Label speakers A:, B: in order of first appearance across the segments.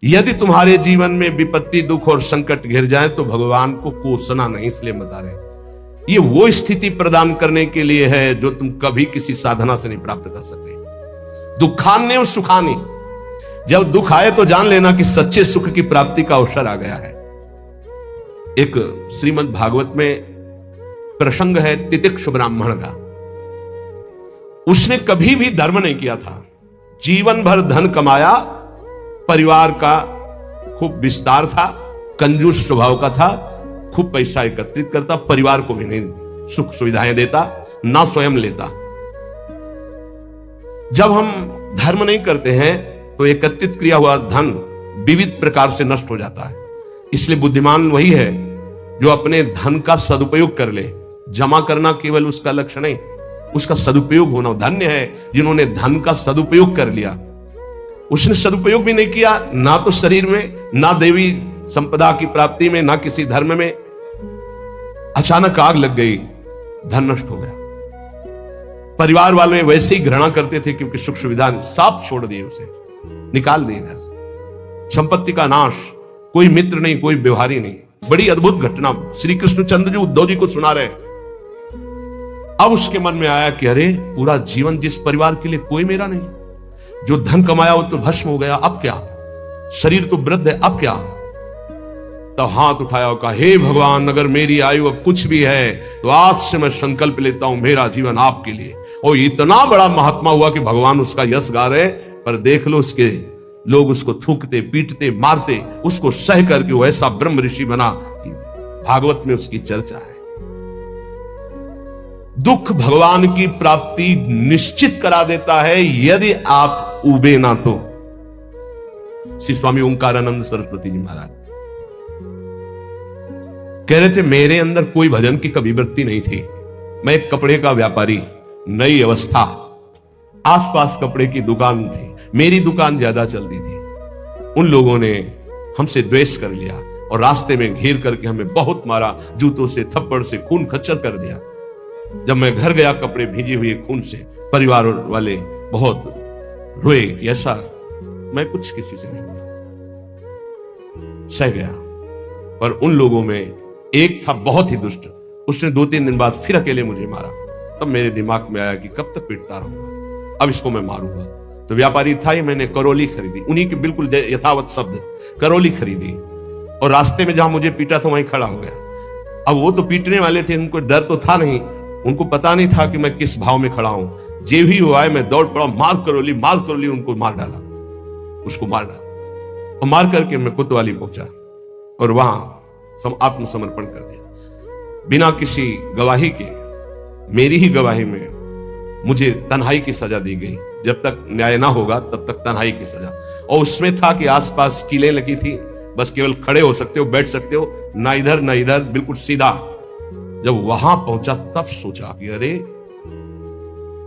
A: यदि तुम्हारे जीवन में विपत्ति, दुख और संकट घिर जाए तो भगवान को कोसना नहीं, इसलिए बता रहे ये वो स्थिति प्रदान करने के लिए है जो तुम कभी किसी साधना से नहीं प्राप्त कर सकते। दुखान्य और सुखानी, जब दुख आए तो जान लेना कि सच्चे सुख की प्राप्ति का अवसर आ गया है। एक श्रीमद् भागवत में प्रसंग है तितिक्षु ब्राह्मण का। उसने कभी भी धर्म नहीं किया था, जीवन भर धन कमाया, परिवार का खूब विस्तार था, कंजूस स्वभाव का था, खूब पैसा एकत्रित करता, परिवार को भी नहीं सुख सुविधाएं देता, ना स्वयं लेता। जब हम धर्म नहीं करते हैं तो एकत्रित किया हुआ धन विविध प्रकार से नष्ट हो जाता है। इसलिए बुद्धिमान वही है जो अपने धन का सदुपयोग कर ले। जमा करना केवल उसका लक्ष्य नहीं, उसका सदुपयोग होना। धन्य है जिन्होंने धन का सदुपयोग कर लिया। उसने सदुपयोग भी नहीं किया, ना तो शरीर में, ना देवी संपदा की प्राप्ति में, ना किसी धर्म में। अचानक आग लग गई, धन नष्ट हो गया। परिवार वाले वैसे ही घृणा करते थे क्योंकि सुख सुविधा साफ छोड़ दिए, उसे निकाल दिए घर से। संपत्ति का नाश, कोई मित्र नहीं, कोई व्यवहारी नहीं। बड़ी अद्भुत घटना श्री कृष्णचंद्र जी उद्धव जी को सुना रहे। अब उसके मन में आया कि अरे पूरा जीवन जिस परिवार के लिए कोई मेरा नहीं, जो धन कमाया वो तो भस्म हो गया, अब क्या? शरीर तो वृद्ध है, अब क्या? तब हाथ उठाया और कहा, हे भगवान, अगर मेरी आयु अब कुछ भी है तो आज से मैं संकल्प लेता हूं मेरा जीवन आपके लिए। और इतना बड़ा महात्मा हुआ कि भगवान उसका यश गा रहे, पर देख लो उसके लोग उसको थूकते, पीटते, मारते, उसको सह करके वो ऐसा ब्रह्म ऋषि बना कि भागवत में उसकी चर्चा है। दुख भगवान की प्राप्ति निश्चित करा देता है यदि आप उबे ना तो। श्री स्वामी ओंकारानंद सरस्वती जी महाराज कह रहे थे, मेरे अंदर कोई भजन की कभी वृत्ति नहीं थी। मैं एक कपड़े का व्यापारी, नई अवस्था, आसपास कपड़े की दुकान थी, मेरी दुकान ज्यादा चलती थी। उन लोगों ने हमसे द्वेष कर लिया और रास्ते में घेर करके हमें बहुत मारा, जूतों से, थप्पड़ से, खून खच्चर कर दिया। जब मैं घर गया कपड़े भीजे हुए खून से, परिवार वाले बहुत रोए कि ऐसा। मैं कुछ किसी से नहीं बोला, सह गया। पर उन लोगों में एक था बहुत ही दुष्ट, उसने 2-3 दिन बाद फिर अकेले मुझे मारा। तब मेरे दिमाग में आया कि कब तक पीटता रहूंगा, अब इसको मैं मारूंगा। तो व्यापारी था ही, मैंने करौली खरीदी, उन्हीं के बिल्कुल यथावत शब्द, करौली खरीदी। और रास्ते में जहां मुझे पीटा था वहीं खड़ा हो गया। अब वो तो पीटने वाले थे, उनको डर तो था नहीं, उनको पता नहीं था कि मैं किस भाव में खड़ा हूं। जे भी हुआ है मैं दौड़ पड़ा, मार करौली, उनको मार डाला, उसको मार डाला। और मार करके मैं कोतवाली पहुंचा और वहां आत्मसमर्पण कर दिया, बिना किसी गवाही के। मेरी ही गवाही में मुझे तन्हाई की सजा दी गई। जब तक न्याय ना होगा तब तक तन्हाई की सजा। और उसमें था कि आसपास कीलें लगी थी, बस केवल खड़े हो सकते हो, बैठ सकते हो, ना इधर ना इधर, बिल्कुल सीधा। जब वहां पहुंचा तब सोचा कि अरे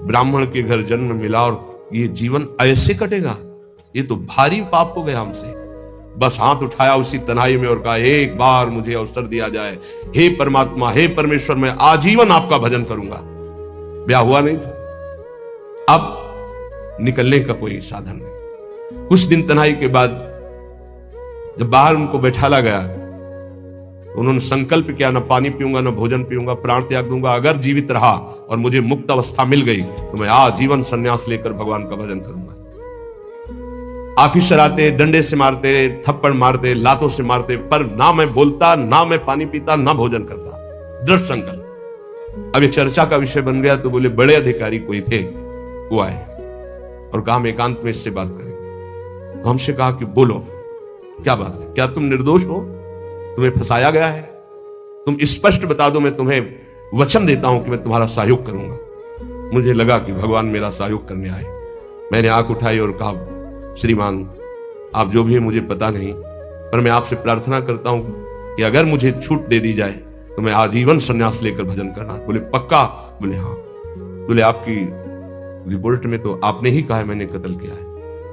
A: ब्राह्मण के घर जन्म मिला और ये जीवन ऐसे कटेगा, ये तो भारी पाप हो गया हमसे। बस हाथ उठाया उसी तन्हाई में और कहा, एक बार मुझे अवसर दिया जाए, हे परमात्मा, हे परमेश्वर, मैं आजीवन आपका भजन करूंगा। ब्याह हुआ नहीं था, अब निकलने का कोई साधन नहीं। कुछ दिन तन्हाई के बाद जब बाहर उनको बैठाला गया, उन्होंने संकल्प किया, न पानी पीऊंगा, न भोजन पीऊंगा, प्राण त्याग दूंगा। अगर जीवित रहा और मुझे मुक्त अवस्था मिल गई तो मैं आजीवन संन्यास लेकर भगवान का भजन करूंगा। ऑफिसर आते, डंडे से मारते, थप्पड़ मारते, लातों से मारते, पर ना मैं बोलता, ना मैं पानी पीता, ना भोजन करता। दृढ़ संकल्प। अब ये चर्चा का विषय बन गया तो बोले बड़े अधिकारी कोई थे, वो आए और कहा हम एकांत में इससे बात करेंगे। तो हमसे कहा कि बोलो, क्या बात है, क्या तुम निर्दोष हो, तुम्हें फंसाया गया है? तुम स्पष्ट बता दो, मैं तुम्हें वचन देता हूं कि मैं तुम्हारा सहयोग करूंगा। मुझे लगा कि भगवान मेरा सहयोग करने आए। मैंने आंख उठाई और कहा, श्रीमान, आप जो भी है मुझे पता नहीं, पर मैं आपसे प्रार्थना करता हूं कि अगर मुझे छूट दे दी जाए तो मैं आजीवन संन्यास लेकर भजन करना। बोले पक्का? बोले हाँ। बोले आपकी रिपोर्ट में तो आपने ही कहा है मैंने कत्ल किया है,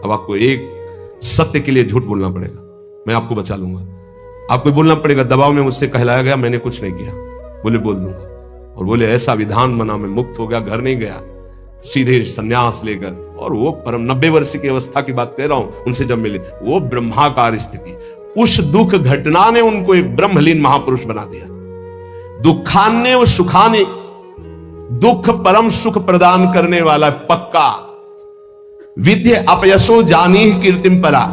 A: अब आपको एक सत्य के लिए झूठ बोलना पड़ेगा, मैं आपको बचा लूंगा। आपको बोलना पड़ेगा, दबाव में मुझसे कहलाया गया, मैंने कुछ नहीं किया। बोले बोल दूंगा। और बोले ऐसा विधान बना, मैं मुक्त हो गया, घर नहीं गया, सीधे संन्यास लेकर और वो परम 90 वर्ष की अवस्था की बात कह रहा हूं, उनसे जब मिले, वो ब्रह्माकार स्थिति, उस दुख घटना ने उनको एक ब्रह्मलीन महापुरुष बना दिया। दुखान्य व सुखान्य, दुख परम सुख प्रदान करने वाला पक्का। विद्य अपयसो जानी कीर्तिम परा,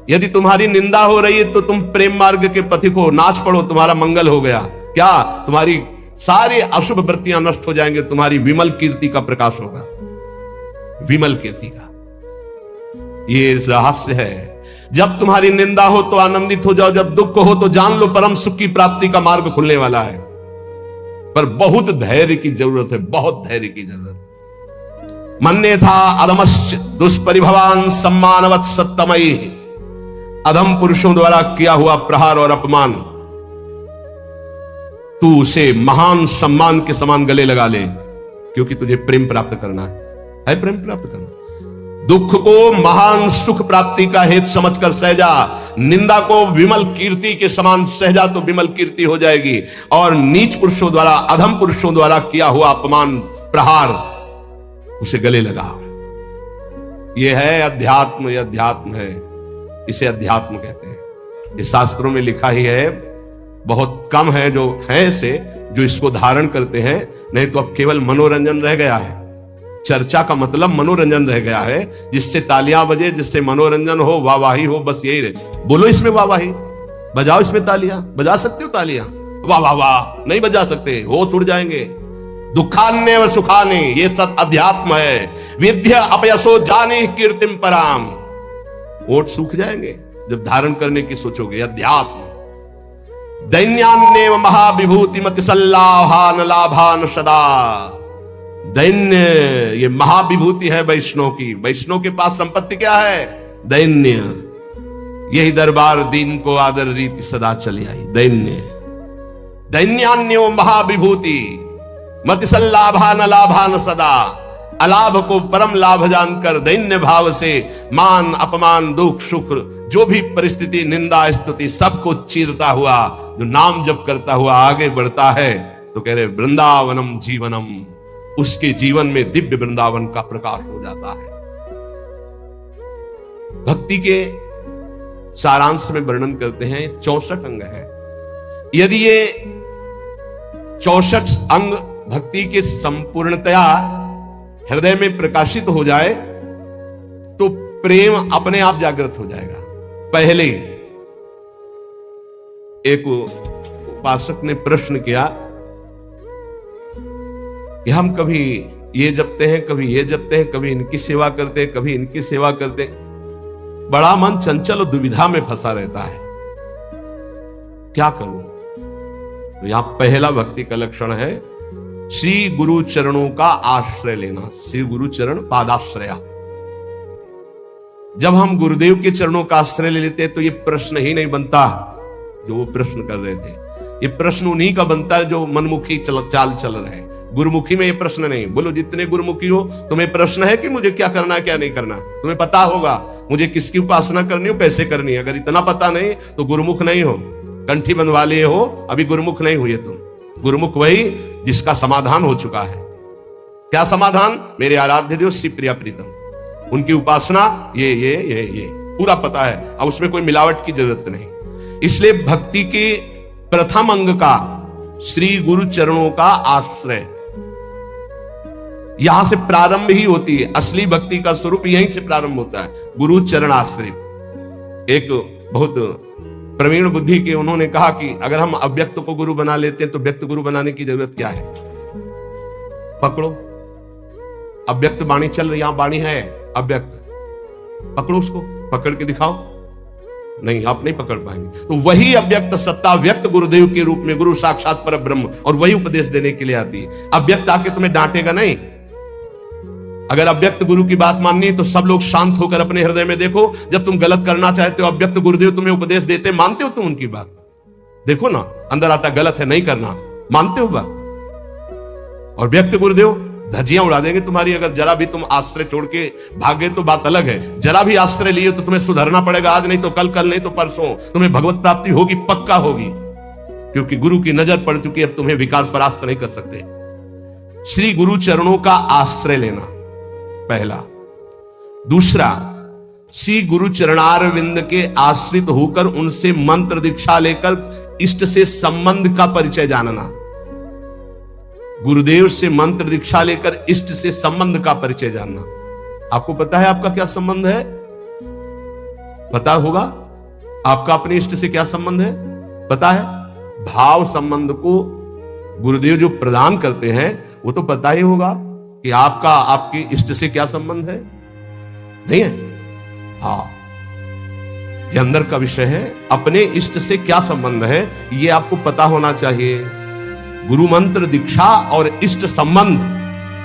A: यदि तुम्हारी निंदा हो रही है तो तुम प्रेम मार्ग के पथिक हो, नाच पड़ो, तुम्हारा मंगल हो गया। क्या? तुम्हारी सारी अशुभ वृत्तियां नष्ट हो जाएंगे, तुम्हारी विमल कीर्ति का प्रकाश होगा, विमल कीर्ति का। ये रहस्य है। जब तुम्हारी निंदा हो तो आनंदित हो जाओ, जब दुख हो तो जान लो परम सुख की प्राप्ति का मार्ग खुलने वाला है। पर बहुत धैर्य की जरूरत है, बहुत धैर्य की जरूरत। मन्ने था अधमश्च दुष्परिभवान सम्मानवत सत्तमयी, अधम पुरुषों द्वारा किया हुआ प्रहार और अपमान, तू उसे महान सम्मान के समान गले लगा ले, क्योंकि तुझे प्रेम प्राप्त करना है प्रेम प्राप्त करना। दुख को महान सुख प्राप्ति का हेतु समझकर सहजा, निंदा को विमल कीर्ति के समान सहजा तो विमल कीर्ति हो जाएगी। और नीच पुरुषों द्वारा, अधम पुरुषों द्वारा किया हुआ अपमान प्रहार, उसे गले लगाओ। यह है अध्यात्म, यह अध्यात्म है, इसे अध्यात्म कहते हैं। ये शास्त्रों में लिखा ही है, बहुत कम है जो है से जो इसको धारण करते हैं, नहीं तो अब केवल मनोरंजन रह गया है। चर्चा का मतलब मनोरंजन रह गया है, जिससे तालियां बजे, जिससे मनोरंजन हो, वाहवाही हो, बस यही रहे। बोलो इसमें वाहवाही, बजाओ इसमें तालियां, बजा सकते हो तालियां? वाह वाह वाह नहीं बजा सकते, होश उड़ जाएंगे। दुखान्य व सुखाने, ये सब अध्यात्म है। विद्या अपयसो जाने कीर्तिम पराम, ओठ सूख जाएंगे जब धारण करने की सोचोगे। अध्यात्म। दैन्यान्य व महाविभूति मति सल्लाभान लाभान सदा, दैन्य ये महाविभूति है वैष्णव की। वैष्णव के पास संपत्ति क्या है? दैन्य। यही दरबार दीन को आदर रीति सदा चली आई। दैन्य, दैन्यान्यो महाविभूति मति सल्लाभान लाभान सदा, अलाभ को परम लाभ जानकर दैन्य भाव से मान अपमान दुख सुख जो भी परिस्थिति निंदा स्तुति सबको चीरता हुआ जो नाम जप करता हुआ आगे बढ़ता है, तो कह रहे वृंदावनम जीवनम, उसके जीवन में दिव्य वृंदावन का प्रकाश हो जाता है। भक्ति के सारांश में वर्णन करते हैं 64 अंग है। यदि ये 64 अंग भक्ति के संपूर्णतया हृदय में प्रकाशित हो जाए तो प्रेम अपने आप जागृत हो जाएगा। पहले एक उपासक ने प्रश्न किया कि हम कभी ये जपते हैं, कभी ये जपते हैं, कभी इनकी सेवा करते हैं, कभी इनकी सेवा करते हैं, बड़ा मन चंचल और दुविधा में फंसा रहता है, क्या करूं? तो यहां पहला भक्ति का लक्षण है श्री गुरु चरणों का आश्रय लेना। श्री गुरु चरण पादाश्रया। जब हम गुरुदेव के चरणों का आश्रय ले लेते हैं तो ये प्रश्न ही नहीं बनता जो वो प्रश्न कर रहे थे। ये प्रश्न उन्हीं का बनता है जो मनमुखी चाल चल रहे हैं। गुरुमुखी में ये प्रश्न नहीं। बोलो जितने गुरुमुखी हो, तुम्हें प्रश्न है कि मुझे क्या करना है क्या नहीं करना? तुम्हें पता होगा मुझे किसकी उपासना करनी हो, कैसे करनी है। अगर इतना पता नहीं तो गुरुमुख नहीं हो, कंठी बंधवा लिए हो, अभी गुरुमुख नहीं हुए तुम। गुरुमुख वही जिसका समाधान हो चुका है। क्या समाधान? मेरे आराध्य देव श्री प्रिया प्रीतम, उनकी उपासना ये पूरा पता है। अब उसमें कोई मिलावट की जरूरत नहीं। इसलिए भक्ति के प्रथम अंग का श्री गुरु चरणों का आश्रय, यहां से प्रारंभ ही होती है। असली भक्ति का स्वरूप यहीं से प्रारंभ होता है, गुरु चरण आश्रित। एक बहुत प्रवीण बुद्धि के उन्होंने कहा कि अगर हम अव्यक्त को गुरु बना लेते हैं तो व्यक्त गुरु बनाने की जरूरत क्या है? पकड़ो, अव्यक्त वाणी चल रही, यहां वाणी है अव्यक्त, पकड़ो उसको, पकड़ के दिखाओ। नहीं, आप नहीं पकड़ पाएंगे। तो वही अव्यक्त सत्ता व्यक्त गुरुदेव के रूप में, गुरु साक्षात पर ब्रह्म, और वही उपदेश देने के लिए आती है। अव्यक्त आके तुम्हें डांटेगा नहीं। अगर अव्यक्त गुरु की बात माननी है तो सब लोग शांत होकर अपने हृदय में देखो। जब तुम गलत करना चाहते हो, अव्यक्त गुरुदेव तुम्हें उपदेश देते, मानते हो तुम उनकी बात? देखो ना, अंदर आता गलत है, नहीं करना, मानते हो बात? और व्यक्त गुरुदेव धज्जियां उड़ा देंगे तुम्हारी। अगर जरा भी तुम आश्रय छोड़ के भागे तो बात अलग है। जरा भी आश्रय लिए तो तुम्हें सुधरना पड़ेगा। आज नहीं तो कल, कल नहीं तो परसों तुम्हें भगवत प्राप्ति होगी, पक्का होगी, क्योंकि गुरु की नजर पड़ चुकी है। अब तुम्हें विकार परास्त नहीं कर सकते। श्री गुरु चरणों का आश्रय लेना पहला। दूसरा, श्री गुरु चरणारविंद के आश्रित होकर उनसे मंत्र दीक्षा लेकर इष्ट से संबंध का परिचय जानना। गुरुदेव से मंत्र दीक्षा लेकर इष्ट से संबंध का परिचय जानना। आपको पता है आपका क्या संबंध है? पता होगा आपका अपने इष्ट से क्या संबंध है? पता है? भाव संबंध को गुरुदेव जो प्रदान करते हैं वो तो पता ही होगा कि आपका आपके इष्ट से क्या संबंध है, नहीं है? हाँ, ये अंदर का विषय है। अपने इष्ट से क्या संबंध है ये आपको पता होना चाहिए। गुरु मंत्र दीक्षा और इष्ट संबंध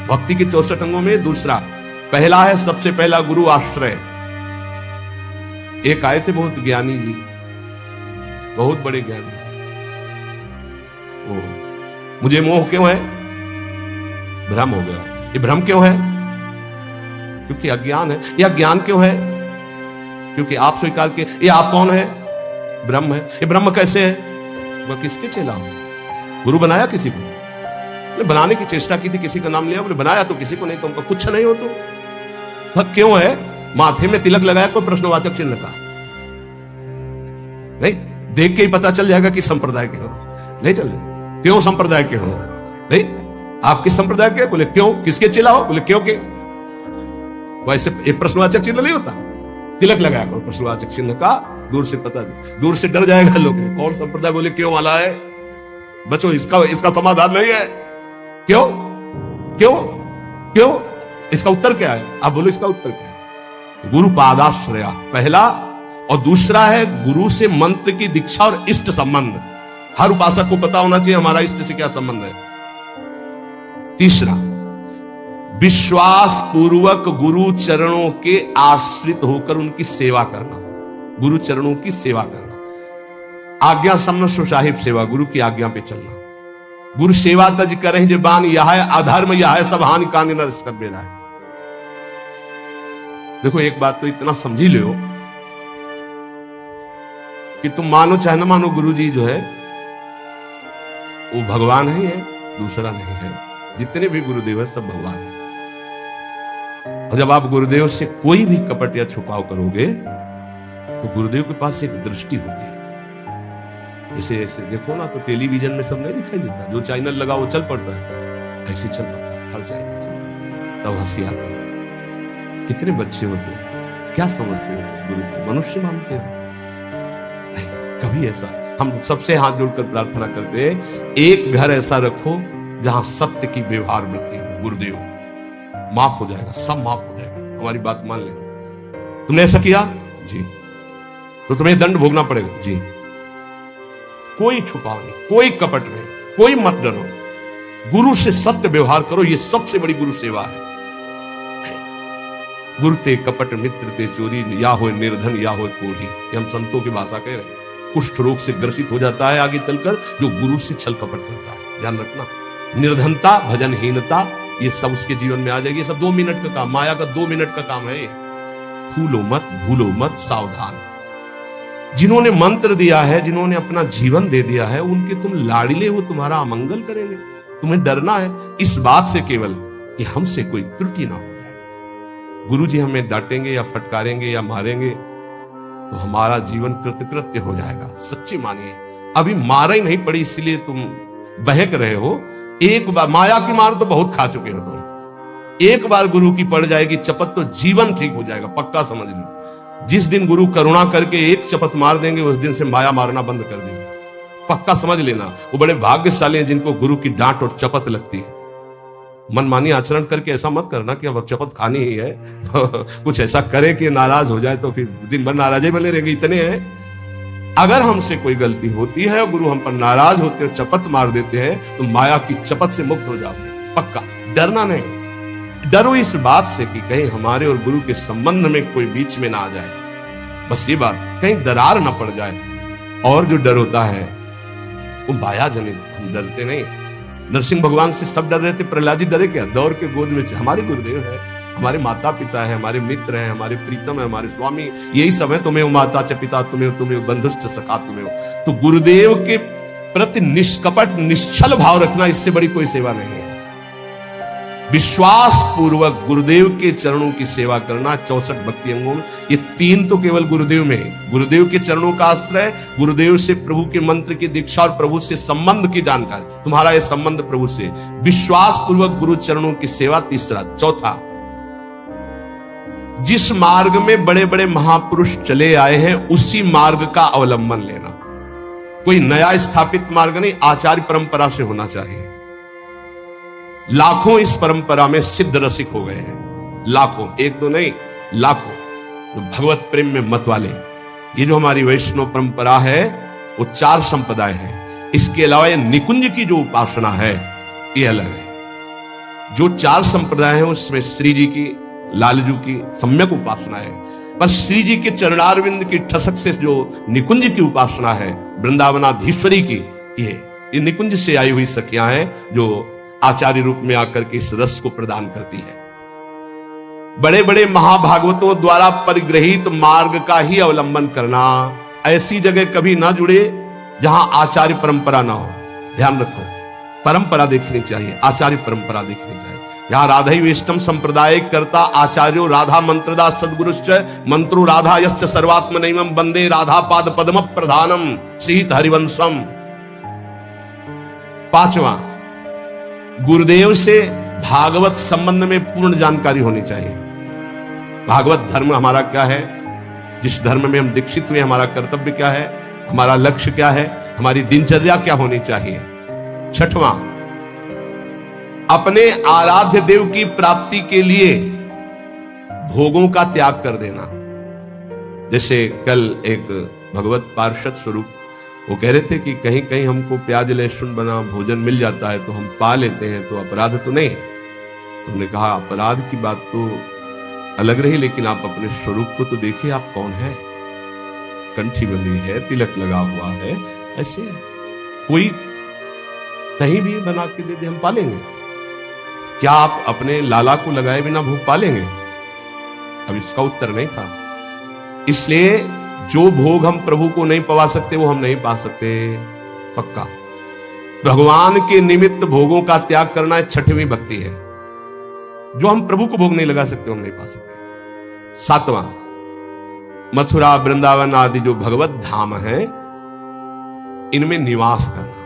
A: भक्ति के 64 अंगों में दूसरा, पहला है सबसे पहला गुरु आश्रय। एक आए थे बहुत ज्ञानी जी, बहुत बड़े ज्ञानी। मुझे मोह क्यों है? भ्रम हो गया। ये भ्रम क्यों है? क्योंकि अज्ञान है। यह ज्ञान क्यों है? क्योंकि आप स्वीकार के ये आप कौन है? ब्रह्म है। ये ब्रह्म कैसे है? वह किसके चेला हो? गुरु बनाया किसी को? बनाने की चेष्टा की थी, किसी का नाम लिया, बोले बनाया तो किसी को नहीं, तुमको कुछ नहीं हो तो वह क्यों है? माथे में तिलक लगाया कोई प्रश्नवाचक चिन्ह का नहीं, देख के ही पता चल जाएगा कि संप्रदाय के हो। नहीं चल क्यों संप्रदाय के हो? नहीं, आप किस संप्रदाय के? बोले क्यों, किसके चेला हो? बोले क्यों के? वैसे एक प्रश्नवाचक चिन्ह नहीं होता, तिलक लगाया करो प्रश्नवाचक चिन्ह का, दूर से पता, दूर से डर जाएगा लोग कौन संप्रदाय। बोले क्यों वाला है? बच्चों इसका समाधान नहीं है। क्यों क्यों क्यों? इसका उत्तर क्या है? आप बोलो इसका उत्तर क्या है? गुरु पादाश्रया पहला, और दूसरा है गुरु से मंत्र की दीक्षा और इष्ट संबंध। हर उपासक को पता होना चाहिए हमारा इष्ट से क्या संबंध है। तीसरा, विश्वास पूर्वक गुरु चरणों के आश्रित होकर उनकी सेवा करना। गुरु चरणों की सेवा करना, आज्ञा सम्न सुसाहिब सेवा, गुरु की आज्ञा पे चलना। गुरु सेवा तज करें जबान, यह है अधर्म, यह है सब हानि कान न कर बेरा है। देखो एक बात तो इतना समझ ही लो कि तुम मानो चाहे ना मानो, गुरु जी जो है वो भगवान ही है, दूसरा नहीं है। जितने भी गुरुदेव है सब भगवान है। और जब आप गुरुदेव से कोई भी कपट या छुपाव करोगे तो गुरुदेव के पास एक दृष्टि होगी। ऐसे ऐसे देखो ना तो टेलीविजन में सब नहीं दिखाई देता, जो चैनल लगा वो चल पड़ता है, ऐसे चल पड़ता है हर चैनल। तब हंसी आती है। कितने बच्चे होते हो, क्या समझते हो गुरु को? मनुष्य मानते हो? नहीं, कभी ऐसा। हम सबसे हाथ जोड़कर प्रार्थना करते हैं, एक घर ऐसा रखो जहां सत्य की व्यवहार वृत्ति हो। गुरुदेव माफ हो जाएगा, सब माफ हो जाएगा, हमारी बात मान लेना। तुमने ऐसा किया जी तो तुम्हें दंड भोगना पड़ेगा जी। कोई छुपाव नहीं, कोई कपट नहीं, कोई मत डरो। गुरु से सत्य व्यवहार करो, यह सबसे बड़ी गुरु सेवा है। गुरु ते कपट मित्र ते चोरी, या हो निर्धन या हो कोढ़ी। हम संतों की भाषा कह रहे हैं। कुष्ठ रोग से ग्रसित हो जाता है आगे चलकर जो गुरु से छल कपट करता है। ध्यान रखना, निर्धनता, भजनहीनता, ये सब उसके जीवन में आ जाएगी। ये सब 2 मिनट का काम, माया का 2 मिनट का काम है। फूलो मत, भूलो मत, सावधान। जिन्होंने मंत्र दिया है, जिन्होंने अपना जीवन दे दिया है, उनके तुम लाड़िले, वो तुम्हारा अमंगल करेंगे। तुम्हें डरना है इस बात से केवल कि हमसे कोई त्रुटि ना हो जाए। गुरु जी हमें डांटेंगे या फटकारेंगे या मारेंगे तो हमारा जीवन कृतकृत्य हो जाएगा। सच्ची मानिए, अभी मारा ही नहीं पड़ी इसलिए तुम बहक रहे हो। एक बार माया की मार तो बहुत खा चुके हो तुम। एक बार गुरु की पड़ जाएगी चपत तो जीवन ठीक हो जाएगा, पक्का समझ लो। जिस दिन गुरु करुणा करके एक चपत मार देंगे उस दिन से माया मारना बंद कर देंगे, पक्का समझ लेना। वो बड़े भाग्यशाली हैं जिनको गुरु की डांट और चपत लगती है। मनमानी आचरण करके ऐसा मत करना कि अब चपत खानी ही है कुछ ऐसा करे कि नाराज हो जाए तो फिर दिन भर नाराज बने रहेंगे। इतने हैं, अगर हमसे कोई गलती होती है और गुरु हम पर नाराज होते हैं, चपत मार देते हैं, तो माया की चपत से मुक्त हो जाते हैं। पक्का डरना नहीं। डरो इस बात से कि कहीं हमारे और गुरु के संबंध में कोई बीच में ना आ जाए, बस ये बात, कहीं दरार ना पड़ जाए। और जो डर होता है वो माया जनित, हम डरते नहीं। नरसिंह भगवान से सब डर रहे थे, प्रहलाद जी डरे क्या? दौड़ के गोद में हमारे गुरुदेव है, हमारे माता पिता है, हमारे मित्र हैं, हमारे प्रीतम है, हमारे स्वामी, यही सब है। तुम्हें माता च पिता तुम्हें बंधुश्च सखा तुम्हें। तो गुरुदेव के प्रति निष्कपट निश्चल भाव रखना, इससे बड़ी कोई सेवा नहीं है। विश्वास पूर्वक गुरुदेव के चरणों की सेवा करना 64 भक्ति अंगों में। ये 3 तो केवल गुरुदेव में है। गुरुदेव के चरणों का आश्रय, गुरुदेव से प्रभु के मंत्र की दीक्षा और प्रभु से संबंध की जानकारी, तुम्हारा ये संबंध प्रभु से, विश्वास पूर्वक गुरु चरणों की सेवा तीसरा। चौथा, जिस मार्ग में बड़े बड़े महापुरुष चले आए हैं उसी मार्ग का अवलंबन लेना। कोई नया स्थापित मार्ग नहीं, आचार्य परंपरा से होना चाहिए। लाखों इस परंपरा में सिद्ध रसिक हो गए हैं, लाखों, एक तो नहीं, लाखों, जो भगवत प्रेम में मत वाले। ये जो हमारी वैष्णव परंपरा है वो 4 संप्रदाय है। इसके अलावा ये निकुंज की जो उपासना है ये अलग है। जो 4 संप्रदाय है उसमें श्री जी की, लालजू की सम्यक उपासना है, पर श्री जी के चरणारविंद की ठसक से जो निकुंज की उपासना है, वृंदावनाधीश्वरी की, ये निकुंज से आई हुई सखियां हैं जो आचार्य रूप में आकर के इस रस को प्रदान करती है। बड़े बड़े महाभागवतों द्वारा परिग्रहित मार्ग का ही अवलंबन करना। ऐसी जगह कभी ना जुड़े जहां आचार्य परंपरा ना हो। ध्यान रखो, परंपरा देखनी चाहिए, आचार्य परंपरा देखनी चाहिए। यहां राधा वेष्टम संप्रदाय करता आचार्यो राधा मंत्रदा सद्गुरुश्च मंत्रो राधा यश्च सर्वात्मनैवं वंदे राधा पाद पद्म प्रधानम श्रीत हरिवंशम। 5वां, गुरुदेव से भागवत संबंध में पूर्ण जानकारी होनी चाहिए। भागवत धर्म हमारा क्या है, जिस धर्म में हम दीक्षित हुए, हमारा कर्तव्य क्या है, हमारा लक्ष्य क्या है, हमारी दिनचर्या क्या होनी चाहिए। 6वां, अपने आराध्य देव की प्राप्ति के लिए भोगों का त्याग कर देना। जैसे कल एक भगवत पार्षद स्वरूप वो कह रहे थे कि कहीं कहीं हमको प्याज लहसुन बना भोजन मिल जाता है तो हम पा लेते हैं, तो अपराध तो नहीं। उन्होंने कहा अपराध की बात तो अलग रही, लेकिन आप अपने स्वरूप को तो देखिए, आप कौन है। कंठी बंधी है, तिलक लगा हुआ है, ऐसे कोई कहीं भी बना के दे दे हम पालेंगे। क्या आप अपने लाला को लगाए बिना भोग पालेंगे? अब इसका उत्तर नहीं था। इसलिए जो भोग हम प्रभु को नहीं पवा सकते वो हम नहीं पा सकते, पक्का। भगवान के निमित्त भोगों का त्याग करना 6वीं भक्ति है। जो हम प्रभु को भोग नहीं लगा सकते हम नहीं पा सकते। 7वां, मथुरा वृंदावन आदि जो भगवत धाम है इनमें निवास करना।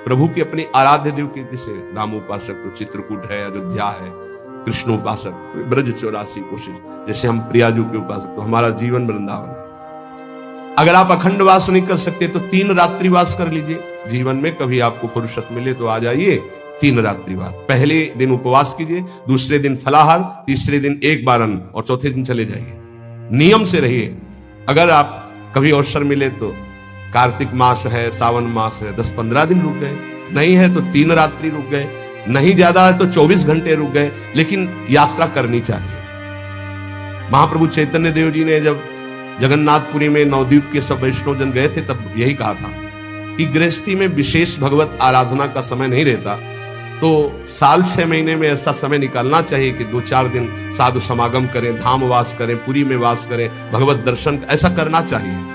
A: प्रभु के अपनी आराध्य देव के, जैसे राम उपासक तो चित्रकूट है, अयोध्या है, कृष्ण उपासक तो ब्रज 84 कोशिश, जैसे हम प्रियाजू के उपासक तो हमारा जीवन वृंदावन है। अगर आप अखंड वास नहीं कर सकते तो 3 रात्रि वास कर लीजिए। जीवन में कभी आपको फुर्सत मिले तो आ जाइए, 3 रात्रि वास। पहले दिन उपवास कीजिए, दूसरे दिन फलाहार, तीसरे दिन 1 बार अन्न और चौथे दिन चले जाइए। नियम से रहिए। अगर आप कभी अवसर मिले तो कार्तिक मास है, सावन मास है, 10-15 दिन रुक गए, नहीं है तो 3 रात्रि रुक गए, नहीं ज्यादा है तो 24 घंटे रुक गए, लेकिन यात्रा करनी चाहिए। महाप्रभु चैतन्य देव जी ने जब जगन्नाथपुरी में नवद्वीप के सब वैष्णव जन गए थे तब यही कहा था कि गृहस्थी में विशेष भगवत आराधना का समय नहीं रहता, तो साल 6 महीने में ऐसा समय निकालना चाहिए कि 2-4 दिन साधु समागम करें, धाम वास करें, पुरी में वास करें, भगवत दर्शन, ऐसा करना चाहिए।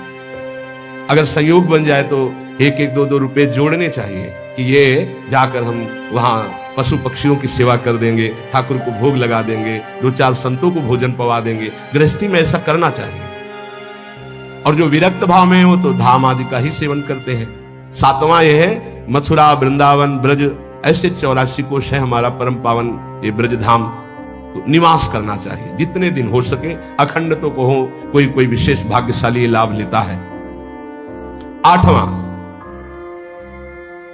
A: अगर संयोग बन जाए तो 1-1, 2-2 रुपए जोड़ने चाहिए कि ये जाकर हम वहां पशु पक्षियों की सेवा कर देंगे, ठाकुर को भोग लगा देंगे, 2-4 संतों को भोजन पवा देंगे। गृहस्थी में ऐसा करना चाहिए। और जो विरक्त भाव में है वो तो धाम आदि का ही सेवन करते हैं। 7वां यह है मथुरा वृंदावन ब्रज, ऐसे 84 कोश है हमारा परम पावन ये ब्रज धाम, तो निवास करना चाहिए जितने दिन हो सके। अखंड तो कहो, कोई कोई विशेष भाग्यशाली लाभ लेता है। 8वां,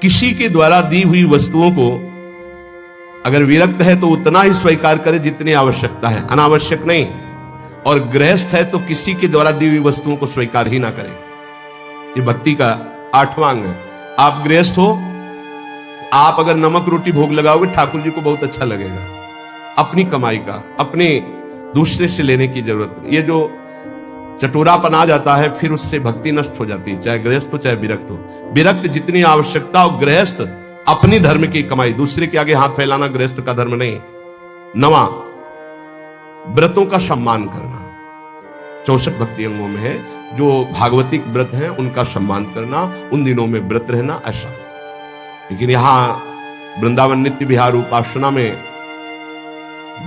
A: किसी के द्वारा दी हुई वस्तुओं को अगर विरक्त है तो उतना ही स्वीकार करे जितनी आवश्यकता है, अनावश्यक नहीं। और गृहस्थ है तो किसी के द्वारा दी हुई वस्तुओं को स्वीकार ही ना करे। ये भक्ति का 8वां अंग है। आप गृहस्थ हो, आप अगर नमक रोटी भोग लगाओगे ठाकुर जी को बहुत अच्छा लगेगा। अपनी कमाई का, अपने दूसरे से लेने की जरूरत नहीं। ये जो चटोरापन आ जाता है फिर उससे भक्ति नष्ट हो जाती है, चाहे गृहस्थ हो चाहे विरक्त हो। विरक्त जितनी आवश्यकता हो, गृहस्थ अपनी धर्म की कमाई, दूसरे के आगे हाथ फैलाना गृहस्थ का धर्म नहीं। 9वां, व्रतों का सम्मान करना। 64 भक्ति अंगों में है जो भागवतिक व्रत हैं उनका सम्मान करना, उन दिनों में व्रत रहना, ऐसा। लेकिन यहां वृंदावन नित्य विहार उपासना में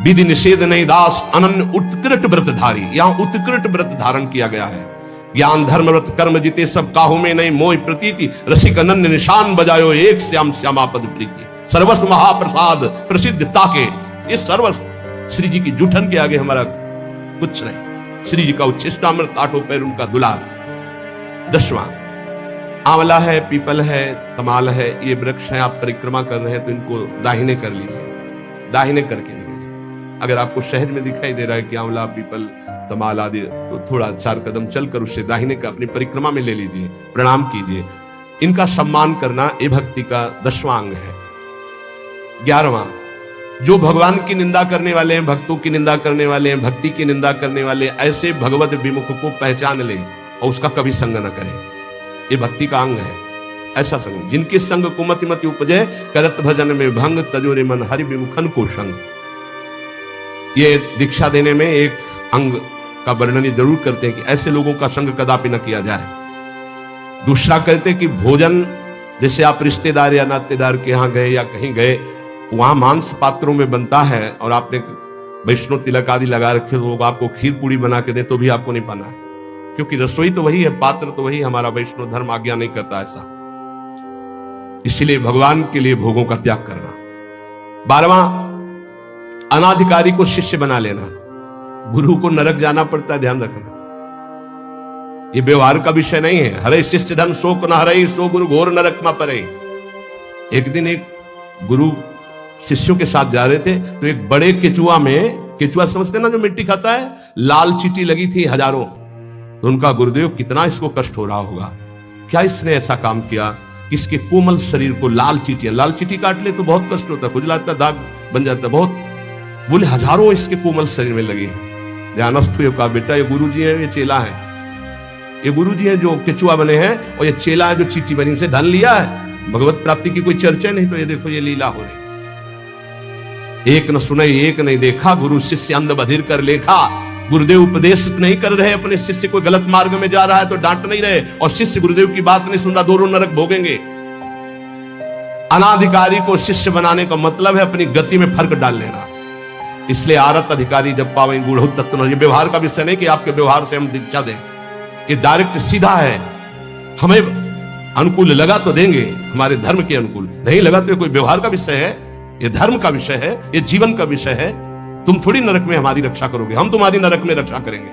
A: विधि निषेध नहीं दास अनन्य उत्कृष्ट व्रतधारी, यहां उत्कृष्ट व्रत धारण किया गया है। ज्ञान धर्म व्रत कर्म जीते सब काहू में नहीं मोह प्रतीति, रसिक अनन्य निशान बजायो एक श्याम श्यामापद प्रीति। सर्वस्व महाप्रसाद प्रसिद्ध ताके, ये सर्वस्व श्री जी की जूठन के आगे हमारा कुछ नहीं। श्री जी का उच्छिष्टामृत आठों पैर उनका दुलार। 10वां आंवला है, पीपल है, तमाल है, ये वृक्ष है। आप परिक्रमा कर रहे हैं तो इनको दाहिने कर लीजिए, दाहिने करके निकलिए। अगर आपको शहर में दिखाई दे रहा है कि आंवला पीपल तमाल आदि, तो थोड़ा 4 कदम चलकर उससे दाहिने का अपनी परिक्रमा में ले लीजिए, प्रणाम कीजिए। इनका सम्मान करना ये भक्ति का 10वां अंग है। 11वां, जो भगवान की निंदा करने वाले हैं, भक्तों की निंदा करने वाले हैं, भक्ति की निंदा करने वाले, ऐसे भगवत विमुख को पहचान ले और उसका कभी संग न करे। ये भक्ति का अंग है। ऐसा संग जिनके संग कुमति मति उपजे, करत भजन में भंग, तजोरे मन हरि विमुखन को संग। ये दीक्षा देने में एक अंग का वर्णन जरूर करते हैं कि ऐसे लोगों का संग कदापि न किया जाए। दूसरा कहते कि भोजन, जैसे आप रिश्तेदार या नातेदार के यहां गए या कहीं गए, वहां मांस पात्रों में बनता है और आपने वैष्णो तिलक आदि लगा रखे, तो आपको खीर पूड़ी बना के दे तो भी आपको नहीं पाना है, क्योंकि रसोई तो वही है, पात्र तो वही। हमारा वैष्णो धर्म आज्ञा नहीं करता ऐसा। इसलिए भगवान के लिए भोगों का त्याग करना। 12वां, अनाधिकारी को शिष्य बना लेना। गुरु को नरक जाना पड़ता है, ध्यान रखना। ये व्यवहार का विषय नहीं है। हरे शिष्य धन शोक न हरे, सो गुरु घोर नरक में परे। एक दिन एक गुरु शिष्यों के साथ जा रहे थे, तो एक बड़े केचुआ में, केचुआ समझते ना जो मिट्टी खाता है, लाल चींटी लगी थी हजारों। तो उनका गुरुदेव कितना इसको कष्ट हो रहा होगा, क्या इसने ऐसा काम किया कि इसके कोमल शरीर को लाल चींटी काट ले तो बहुत कष्ट होता है, खुजलाता, दाग बन जाता बहुत। बोले हजारों इसके कोमल शरीर में लगे। ध्यानस्थ हुए, कहा बेटा ये गुरु जी है, ये चेला है। ये गुरु जी है जो केचुआ बने हैं, और ये चेला है जो चींटी बनी, से धन लिया है। भगवत प्राप्ति की कोई चर्चा नहीं, तो ये देखो ये लीला हो रही। एक न सुने एक नहीं देखा, गुरु शिष्य अंध बधिर कर लेखा। गुरुदेव उपदेश नहीं कर रहे अपने शिष्य को, गलत मार्ग में जा रहा है तो डांट नहीं रहे, और शिष्य गुरुदेव की बात नहीं सुन रहा, दोनों नरक भोगेंगे। अनाधिकारी को शिष्य बनाने का मतलब है अपनी गति में फर्क डाल लेना। इसलिए आरत अधिकारी जब पावे गुढ़ तत्व, ये व्यवहार का विषय नहीं कि आपके व्यवहार से हम दीक्षा दें, ये डायरेक्ट सीधा है। हमें अनुकूल लगा तो देंगे, हमारे धर्म के अनुकूल, नहीं लगा तो कोई व्यवहार का विषय है, ये धर्म का विषय है, ये जीवन का विषय है। तुम थोड़ी नरक में हमारी रक्षा करोगे, हम तुम्हारी नरक में रक्षा करेंगे।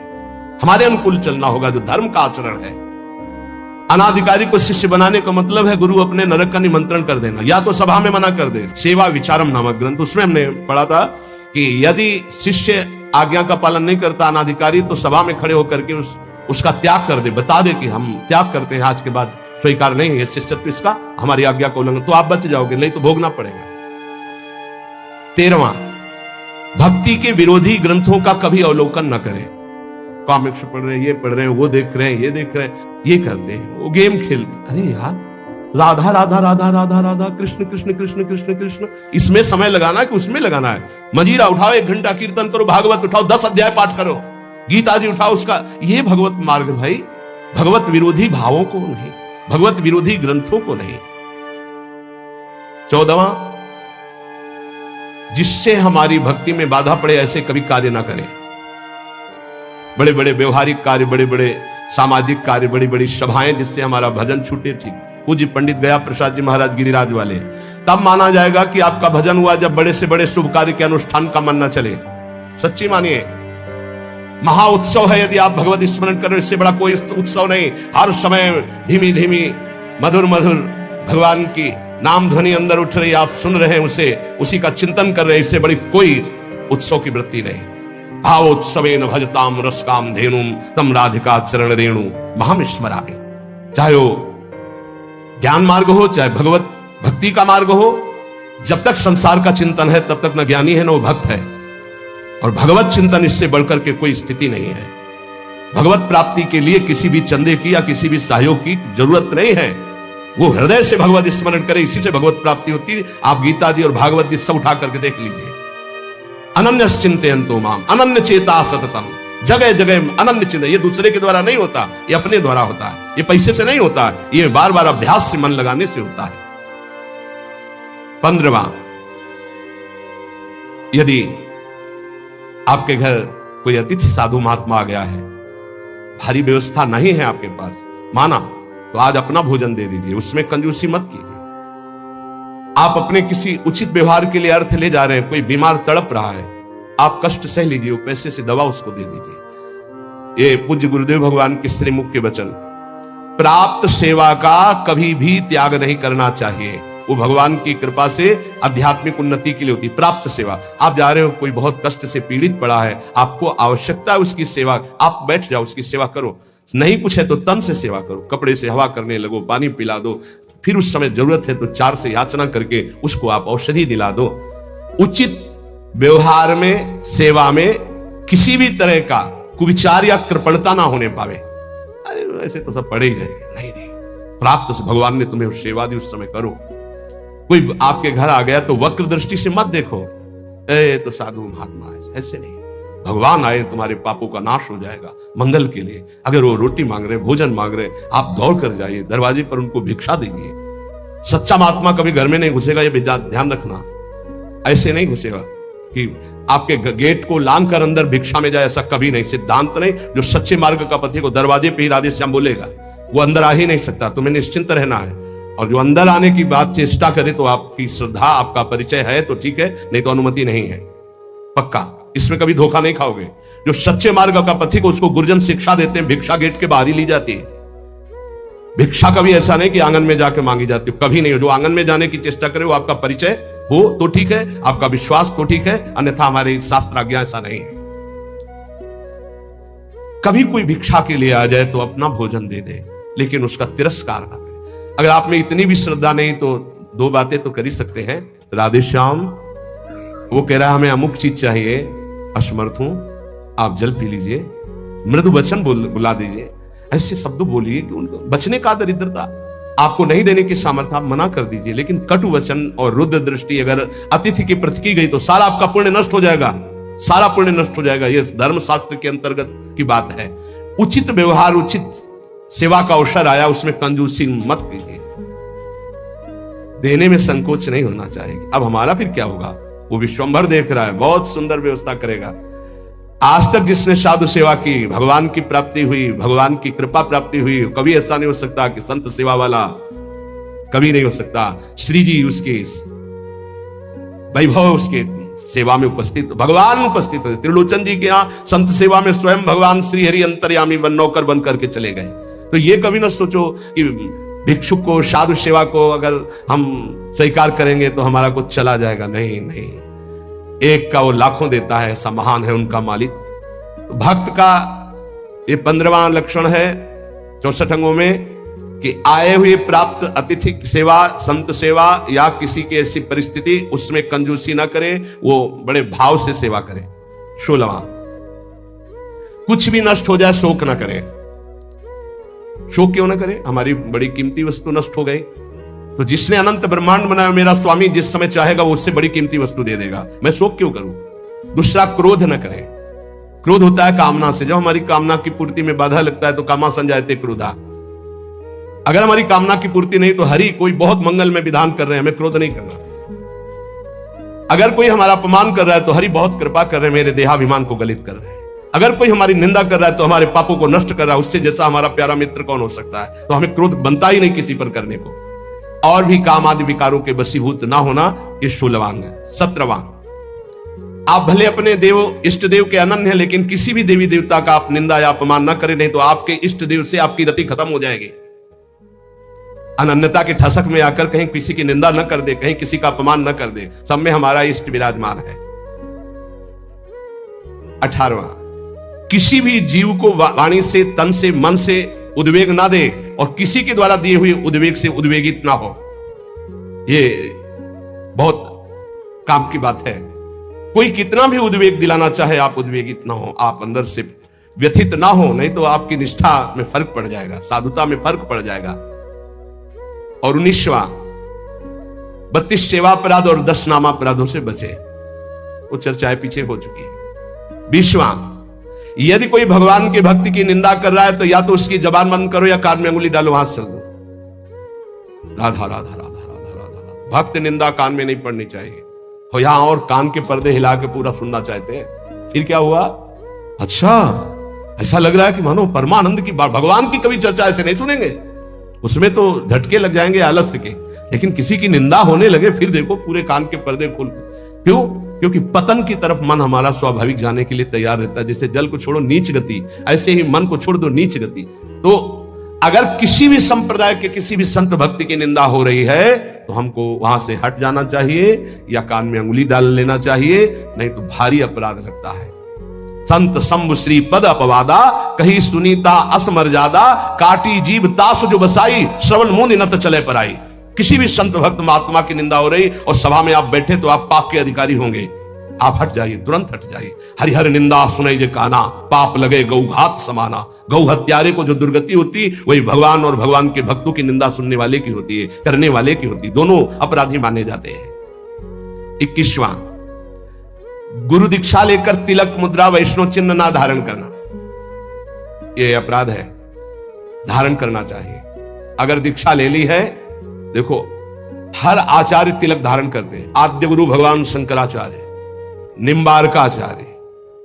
A: हमारे अनुकूल चलना होगा, जो धर्म का आचरण है। अनाधिकारी को शिष्य बनाने का मतलब है गुरु अपने नरक का निमंत्रण कर देना, या तो सभा में मना कर दे। सेवा विचारम नामक ग्रंथ, उसमें हमने पढ़ा था कि यदि शिष्य आज्ञा का पालन नहीं करता अनाधिकारी, तो सभा में खड़े होकर के उसका त्याग कर दे, बता दे कि हम त्याग करते हैं, आज के बाद स्वीकार नहीं है शिष्यत्व इसका, हमारी आज्ञा का उल्लंघन, तो आप बच जाओगे, नहीं तो भोगना पड़ेगा। 13वां, भक्ति के विरोधी ग्रंथों का कभी अवलोकन न करें। कॉमिक्स पढ़ रहे हैं, ये पढ़ रहे हैं, वो देख रहे हैं, ये देख रहे हैं, ये करते हैं, वो गेम खेलते। अरे यार, राधा राधा राधा राधा राधा, कृष्ण कृष्ण कृष्ण कृष्ण कृष्ण, इसमें समय लगाना है कि उसमें लगाना है? मजीरा उठाओ, 1 घंटा कीर्तन करो, भागवत उठाओ, 10 अध्याय पाठ करो, गीता जी उठाओ, उसका ये भगवत मार्ग भाई। भगवत विरोधी भावों को नहीं, भगवत विरोधी ग्रंथों को नहीं। 14वां, जिससे हमारी भक्ति में बाधा पड़े ऐसे कभी कार्य ना करें। बड़े बड़े व्यवहारिक कार्य, बड़े बड़े सामाजिक कार्य, बड़ी बड़ी सभाएं जिससे हमारा भजन छूटे, ठीक। पूज्य पंडित गया प्रसाद जी महाराज गिरिराज वाले, तब माना जाएगा कि आपका भजन हुआ जब बड़े से बड़े शुभ कार्य के अनुष्ठान का मन न चले। सच्ची मानिए, महा उत्सव है यदि आप भगवत स्मरण कर रहे हो, इससे बड़ा कोई उत्सव नहीं। हर समय धीमी धीमी मधुर मधुर भगवान की नाम ध्वनि अंदर उठ रही, आप सुन रहे हैं उसे, उसी का चिंतन कर रहे हैं, इससे बड़ी कोई उत्सव की वृत्ति नहीं। भावोत्सवेन भजताम रसकाम धेनुम तम राधिका चरण रेणु महाम स्मरामि। चाहे वो ज्ञान मार्ग हो, चाहे भगवत भक्ति का मार्ग हो, जब तक संसार का चिंतन है तब तक न ज्ञानी है न वो भक्त है। और भगवत चिंतन इससे बढ़कर के कोई स्थिति नहीं है। भगवत प्राप्ति के लिए किसी भी चंदे की या किसी भी सहयोग की जरूरत नहीं है। वो हृदय से भगवत स्मरण करे, इसी से भगवत प्राप्ति होती है। आप गीता जी और भागवत जी सब उठा करके देख लीजिए। अनन्य चिंतयन्तो माम, अनन्य चेता सततम, जगह जगह अनन्य चिंतन। ये दूसरे के द्वारा नहीं होता, ये अपने द्वारा होता है, ये पैसे से नहीं होता, ये बार बार अभ्यास से मन लगाने से होता है। 15वां, यदि आपके घर कोई अतिथि साधु महात्मा आ गया है, भारी व्यवस्था नहीं है आपके पास, माना तो आज अपना भोजन दे दीजिए, उसमें कंजूसी मत कीजिए। आप अपने किसी उचित व्यवहार के लिए अर्थ ले जा रहे हैं, कोई बीमार तड़प रहा है, आप कष्ट सह लीजिए, वो पैसे से दवा उसको दे दीजिए। ये पूज्य गुरुदेव भगवान के श्रीमुख के वचन। प्राप्त सेवा का कभी भी त्याग नहीं करना चाहिए, वो भगवान की कृपा से आध्यात्मिक उन्नति के लिए होती। प्राप्त सेवा, आप जा रहे हो, कोई बहुत कष्ट से पीड़ित पड़ा है, आपको आवश्यकता है उसकी सेवा, आप बैठ जाओ, उसकी सेवा करो। नहीं कुछ है तो तन से सेवा करो, कपड़े से हवा करने लगो, पानी पिला दो, फिर उस समय जरूरत है तो 4 से याचना करके उसको आप औषधि दिला दो। उचित व्यवहार में, सेवा में किसी भी तरह का कुविचार या कृपणता ना होने पावे। अरे ऐसे तो सब पड़े ही रहते, नहीं नहीं, प्राप्त से भगवान ने तुम्हें सेवा दी, उस समय करो। कोई आपके घर आ गया तो वक्र दृष्टि से मत देखो, ए तो साधु महात्मा है, ऐसे नहीं। भगवान आए, तुम्हारे पापों का नाश हो जाएगा मंगल के लिए। अगर वो रोटी मांग रहे, भोजन मांग रहे, आप दौड़ कर जाइए, दरवाजे पर उनको भिक्षा दीजिए। सच्चा महात्मा कभी घर में नहीं घुसेगा, ये ध्यान रखना। ऐसे नहीं घुसेगा कि आपके गेट को लांग कर अंदर भिक्षा में जाए, ऐसा कभी नहीं, सिद्धांत नहीं। जो सच्चे मार्ग का पथी को दरवाजे पे ही राधेश्याम बोलेगा, वो अंदर आ ही नहीं सकता, तुम्हें निश्चिंत रहना है। और जो अंदर आने की बात चेष्टा करे तो आपकी श्रद्धा, आपका परिचय है तो ठीक है, नहीं तो अनुमति नहीं है, पक्का। इसमें कभी धोखा नहीं खाओगे। जो सच्चे मार्ग का पथिक को, उसको गुरुजन शिक्षा देते हैं, भिक्षा गेट के बाहर ही ली जाती है। भिक्षा कभी ऐसा नहीं कि आंगन में जाके मांगी जाती है, कभी नहीं हो। जो आंगन में जाने की चेष्टा करे वो आपका परिचय हो तो ठीक है, आपका विश्वास तो ठीक है, अन्यथा हमारे शास्त्र आज्ञा ऐसा नहीं है। कभी कोई भिक्षा के लिए आ जाए तो अपना भोजन दे दे, लेकिन उसका तिरस्कार ना करे। अगर आप में इतनी भी श्रद्धा नहीं तो 2 बातें तो कर ही सकते हैं। राधेश्याम, वो कह रहा है हमें अमुक चीज चाहिए, असमर्थ हूं, आप जल पी लीजिए, मृदु वचन बुला दीजिए, ऐसे शब्द बोलिए कि उनको बचने का दरिद्रता, आपको नहीं देने की सामर्थ्य, आप मना कर दीजिए। लेकिन कटु वचन और रुद्र दृष्टि अगर अतिथि की प्रति की गई तो सारा आपका पुण्य नष्ट हो जाएगा, सारा पुण्य नष्ट हो जाएगा। यह धर्मशास्त्र के अंतर्गत की बात है। उचित व्यवहार, उचित सेवा का अवसर आया, उसमें कंजूसी मत कीजिए, देने में संकोच नहीं होना चाहिए। अब हमारा फिर क्या होगा, वो विश्वंभर देख रहा है, बहुत सुंदर व्यवस्था करेगा। आज तक जिसने साधु सेवा की, भगवान की प्राप्ति हुई, भगवान की कृपा प्राप्ति हुई, कभी ऐसा नहीं हो सकता कि संत सेवा वाला, कभी नहीं हो सकता। श्री जी उसके वैभव, उसके सेवा में उपस्थित, भगवान उपस्थित है। त्रिलोचन जी के यहाँ संत सेवा में स्वयं भगवान श्री हरि अंतर्यामी नौकर बन करके चले गए। तो ये कभी ना सोचो कि भिक्षुक को, साधु सेवा को अगर हम स्वीकार करेंगे तो हमारा कुछ चला जाएगा। नहीं नहीं, एक का वो लाखों देता है, ऐसा महान है उनका मालिक। भक्त का ये 15वां लक्षण है 64 अंगों में कि आए हुए प्राप्त अतिथि की सेवा, संत सेवा या किसी की ऐसी परिस्थिति, उसमें कंजूसी ना करे, वो बड़े भाव से सेवा करे। 16वां, कुछ भी नष्ट हो जाए शोक ना करे। शोक क्यों ना करे, हमारी बड़ी कीमती वस्तु नष्ट हो गई तो जिसने अनंत ब्रह्मांड बनाया मेरा स्वामी जिस समय चाहेगा वो उससे बड़ी कीमती वस्तु दे देगा, मैं शोक क्यों करूं। दूसरा, क्रोध न करें। क्रोध होता है कामना से, जब हमारी कामना की पूर्ति में बाधा लगता है तो कामा संजायते क्रोधा। अगर हमारी कामना की पूर्ति नहीं तो हरि कोई बहुत मंगल में विधान कर रहे हैं, हमें क्रोध नहीं करना। अगर कोई हमारा अपमान कर रहा है तो हरि बहुत कृपा कर रहे हैं, मेरे देहाभिमान को गलित कर रहे हैं। अगर कोई हमारी निंदा कर रहा है तो हमारे पापों को नष्ट कर रहा है, उससे जैसा हमारा प्यारा मित्र कौन हो सकता है। तो हमें क्रोध बनता ही नहीं किसी पर करने को। और भी काम आदि विकारों के वशीभूत ना होना, ये 16वां है। 17वां, आप भले अपने देव इष्ट देव के अनन्य हैं, लेकिन किसी भी देवी देवता का आप निंदा या अपमान ना करें, नहीं तो आपके इष्ट देव से आपकी रति खत्म हो जाएगी। अनन्यता के ठसक में आकर कहीं किसी की निंदा न कर दे, कहीं किसी का अपमान न कर दे, सब में हमारा इष्ट विराजमान है। 18वां, किसी भी जीव को वाणी से, तन से, मन से उद्वेग ना दे और किसी के द्वारा दिए हुए उद्वेग से उद्वेगित ना हो। ये बहुत काम की बात है। कोई कितना भी उद्वेग दिलाना चाहे, आप उद्वेगित ना हो, आप अंदर से व्यथित ना हो, नहीं तो आपकी निष्ठा में फर्क पड़ जाएगा, साधुता में फर्क पड़ जाएगा। और 19वां, 32 सेवा अपराध और 10 नामापराधों से बचे। वो चर्चाएं पीछे हो चुकी है। 20वां, यदि कोई भगवान के भक्ति की निंदा कर रहा है तो या तो उसकी जबान बंद करो या कान में अंगुली डालो, हाथ चल दो, राधा राधा राधा राधा राधा राधा। भक्त निंदा कान में नहीं पड़नी चाहिए। और यहां और कान के पर्दे हिला के पूरा सुनना चाहते हैं। फिर क्या हुआ? अच्छा, ऐसा लग रहा है कि मानो परमानंद की भगवान की कभी चर्चा ऐसे नहीं सुनेंगे, उसमें तो झटके लग जाएंगे आलस्य के। लेकिन किसी की निंदा होने लगे, फिर देखो पूरे कान के पर्दे खोल। क्यों? क्योंकि पतन की तरफ मन हमारा स्वाभाविक जाने के लिए तैयार रहता है। जैसे जल को छोड़ो नीच गति, ऐसे ही मन को छोड़ दो नीच गति। तो अगर किसी भी संप्रदाय के किसी भी संत भक्ति की निंदा हो रही है तो हमको वहां से हट जाना चाहिए या कान में अंगुली डाल लेना चाहिए, नहीं तो भारी अपराध लगता है। संत शंभु श्री पद अपवादा, कही सुनीता असमर्यादा, काटी जीव तासु जो बसाई, श्रवण मुनि नत चले पर आई। किसी भी संत भक्त महात्मा की निंदा हो रही और सभा में आप बैठे तो आप पाप के अधिकारी होंगे, आप हट जाइए, तुरंत हट जाइए। हरिहर निंदा सुनाई जे काना, पाप लगे गौघात समाना। गौ हत्यारे को जो दुर्गति होती वही भगवान और भगवान के भक्तों की निंदा सुनने वाले की होती है, करने वाले की होती है। दोनों अपराधी माने जाते हैं। 21वां, गुरु दीक्षा लेकर तिलक मुद्रा वैष्णव चिन्ह ना धारण करना, यह अपराध है। धारण करना चाहिए। अगर दीक्षा ले ली है, देखो हर आचार्य तिलक धारण करते हैं। आद्य गुरु भगवान शंकराचार्य, निम्बारकाचार्य,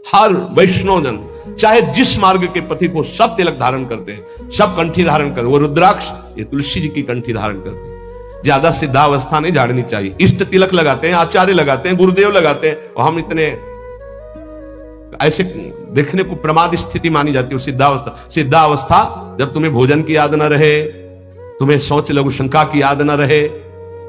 A: हर वैष्णव जन चाहे जिस मार्ग के पथिक को सब तिलक धारण करते हैं, सब कंठी धारण करते हैं। वो रुद्राक्ष, ये तुलसी जी की कंठी धारण करते हैं। ज्यादा सिद्धावस्था नहीं झाड़नी चाहिए। इष्ट तिलक लगाते हैं, आचार्य लगाते हैं, गुरुदेव लगाते हैं, और हम इतने ऐसे देखने को प्रमाद स्थिति मानी जाती है। सिद्धावस्था जब तुम्हें भोजन की याद न रहे, तुम्हें शौच लघु शंका की याद न रहे,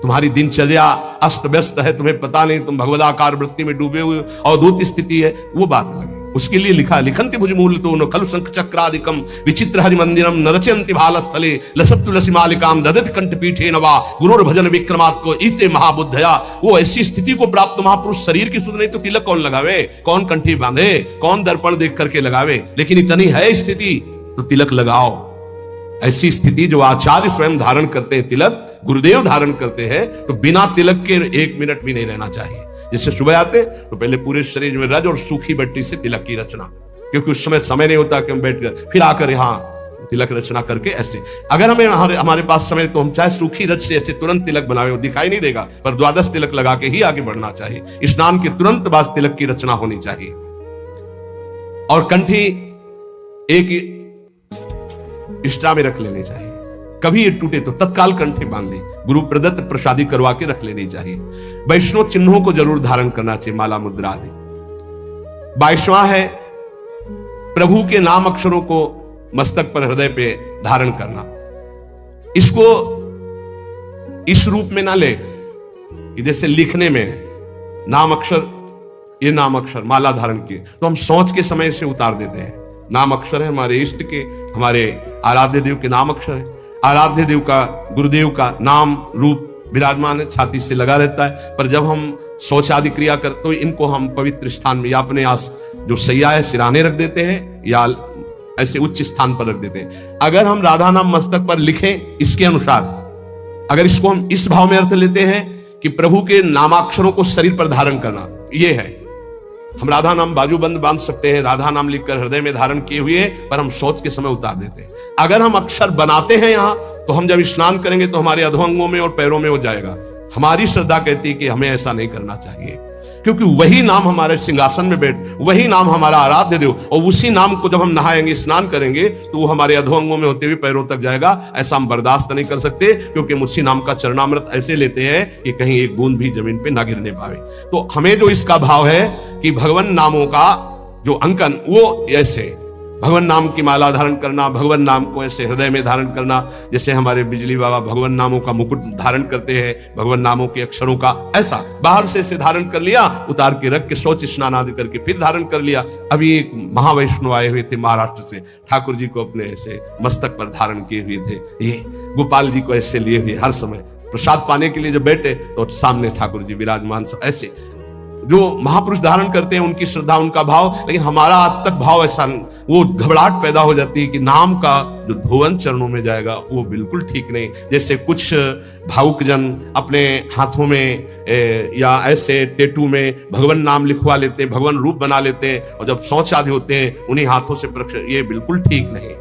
A: तुम्हारी दिनचर्या अस्त व्यस्त है, तुम्हें पता नहीं, तुम भगवदाकार वृत्ति में डूबे हुए अवधूत स्थिति है, वो बात लगे। उसके लिए लिखा, लिखंति भुजमूल तो न खलु शंख चक्रादिकम विचित्र हरि मंदिरम नरचयन्ति भालस्थले लसत् तुलसी मालिकाम ददति कंठ पीठे नवा गुरुर भजन विक्रमात् को इते महाबुद्धया। वो ऐसी स्थिति को प्राप्त महापुरुष शरीर की सुध नहीं तो तिलक कौन लगावे, कौन कंठी बांधे, कौन दर्पण देख करके लगावे। लेकिन इतनी है स्थिति तो तिलक लगाओ। ऐसी स्थिति जो आचार्य स्वयं धारण करते हैं, तिलक गुरुदेव धारण करते हैं, तो बिना तिलक के 1 मिनट भी नहीं रहना चाहिए। जैसे सुबह आते तो पहले पूरे शरीर में रज और सूखी बट्टी से तिलक की रचना, क्योंकि उस समय नहीं होता कि हम बैठ कर फिर आकर यहाँ तिलक रचना करके ऐसे। अगर हमें हमारे पास समय तो हम चाहे सूखी रज से ऐसे तुरंत तिलक बनावे, दिखाई नहीं देगा, पर 12 तिलक लगा के ही आगे बढ़ना चाहिए। स्नान के तुरंत बाद तिलक की रचना होनी चाहिए। और कंठी एक इष्टा में रख लेनी चाहिए। कभी ये टूटे तो तत्काल कंठी बांध ली, गुरु प्रदत्त प्रसादी करवा के रख लेनी चाहिए। वैष्णव चिन्हों को जरूर धारण करना चाहिए, माला मुद्रा आदि। 22वां है प्रभु के नाम अक्षरों को मस्तक पर हृदय पे धारण करना। इसको इस रूप में ना ले कि जैसे लिखने में नाम अक्षर, ये नाम अक्षर माला धारण किए तो हम सोच के समय से उतार देते हैं। नाम अक्षर है हमारे इष्ट के, हमारे आराध्य देव के नाम अक्षर है। आराध्य देव का, गुरुदेव का नाम रूप विराजमान है, छाती से लगा रहता है। पर जब हम शौच आदि क्रिया करते तो इनको हम पवित्र स्थान में या अपने आस जो सैया है सिराने रख देते हैं या ऐसे उच्च स्थान पर रख देते हैं। अगर हम राधा नाम मस्तक पर लिखें इसके अनुसार, अगर इसको हम इस भाव में अर्थ लेते हैं कि प्रभु के नामाक्षरों को शरीर पर धारण करना, ये है। हम राधा नाम बाजूबंद बांध सकते हैं, राधा नाम लिखकर हृदय में धारण किए हुए, पर हम सोच के समय उतार देते हैं। अगर हम अक्षर बनाते हैं यहाँ, तो हम जब स्नान करेंगे तो हमारे अधोअंगों में और पैरों में हो जाएगा। हमारी श्रद्धा कहती है कि हमें ऐसा नहीं करना चाहिए, क्योंकि वही नाम हमारे सिंहासन में बैठ, वही नाम हमारा आराध्य देव, और उसी नाम को जब हम नहाएंगे स्नान करेंगे तो वो हमारे अधोअंगों में होते हुए पैरों तक जाएगा। ऐसा हम बर्दाश्त नहीं कर सकते, क्योंकि हम उसी नाम का चरणामृत ऐसे लेते हैं कि कहीं एक बूंद भी जमीन पे ना गिरने पावे। तो हमें जो इसका भाव है कि भगवान नामों का जो अंकन, वो ऐसे भगवान नाम की माला धारण करना, भगवान नाम को ऐसे हृदय में धारण करना, जैसे हमारे बिजली बाबा भगवान नामों का मुकुट धारण करते हैं, भगवान नामों के अक्षरों का, ऐसा बाहर से ऐसे धारण कर लिया, उतार के रख के शौच स्नान आदि करके फिर धारण कर लिया। अभी एक महावैष्णव आए हुए थे महाराष्ट्र से, ठाकुर जी को अपने ऐसे मस्तक पर धारण किए हुए थे, ये गोपाल जी को ऐसे लिए हुए, हर समय प्रसाद पाने के लिए जब बैठे तो सामने ठाकुर जी विराजमान। ऐसे जो महापुरुष धारण करते हैं उनकी श्रद्धा, उनका भाव, लेकिन हमारा आज तक भाव ऐसा, वो घबराहट पैदा हो जाती है कि नाम का जो धोवन चरणों में जाएगा वो बिल्कुल ठीक नहीं। जैसे कुछ भावुक जन अपने हाथों में या ऐसे टेटू में भगवान नाम लिखवा लेते हैं, भगवान रूप बना लेते हैं, और जब शौच आदि होते हैं उन्हीं हाथों से ये बिल्कुल ठीक नहीं है।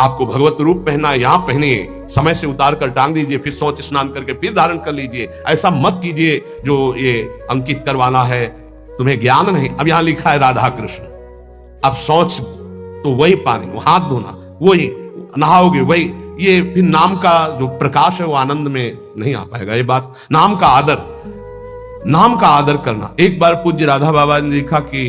A: आपको भगवत रूप पहना, यहाँ पहनिए, समय से उतार कर टांग दीजिए, फिर शौच स्नान करके फिर धारण कर लीजिए। ऐसा मत कीजिए जो ये अंकित करवाना है, तुम्हें ज्ञान नहीं। अब यहां लिखा है राधा कृष्ण, अब शौच तो वही पानी, वो हाथ धोना वही, नहाओगे वही, ये फिर नाम का जो प्रकाश है वो आनंद में नहीं आ पाएगा। ये बात नाम का आदर, नाम का आदर करना। एक बार पूज्य राधा बाबा ने देखा कि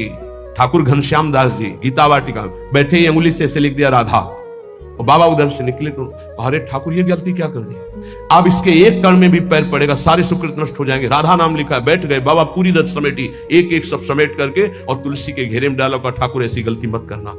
A: ठाकुर घनश्याम दास जी गीता वाटिका बैठे ही अंगुली से ऐसे लिख दिया राधा, और बाबा उधर से निकले तो अरे ठाकुर ये गलती क्या कर दी, अब इसके एक कण में भी पैर पड़ेगा सारे सुकृत नष्ट हो जाएंगे। राधा नाम लिखा है, बैठ गए बाबा, पूरी रथ समेटी, एक एक सब समेट करके और तुलसी के घेरे में डाला, ठाकुर ऐसी गलती मत करना।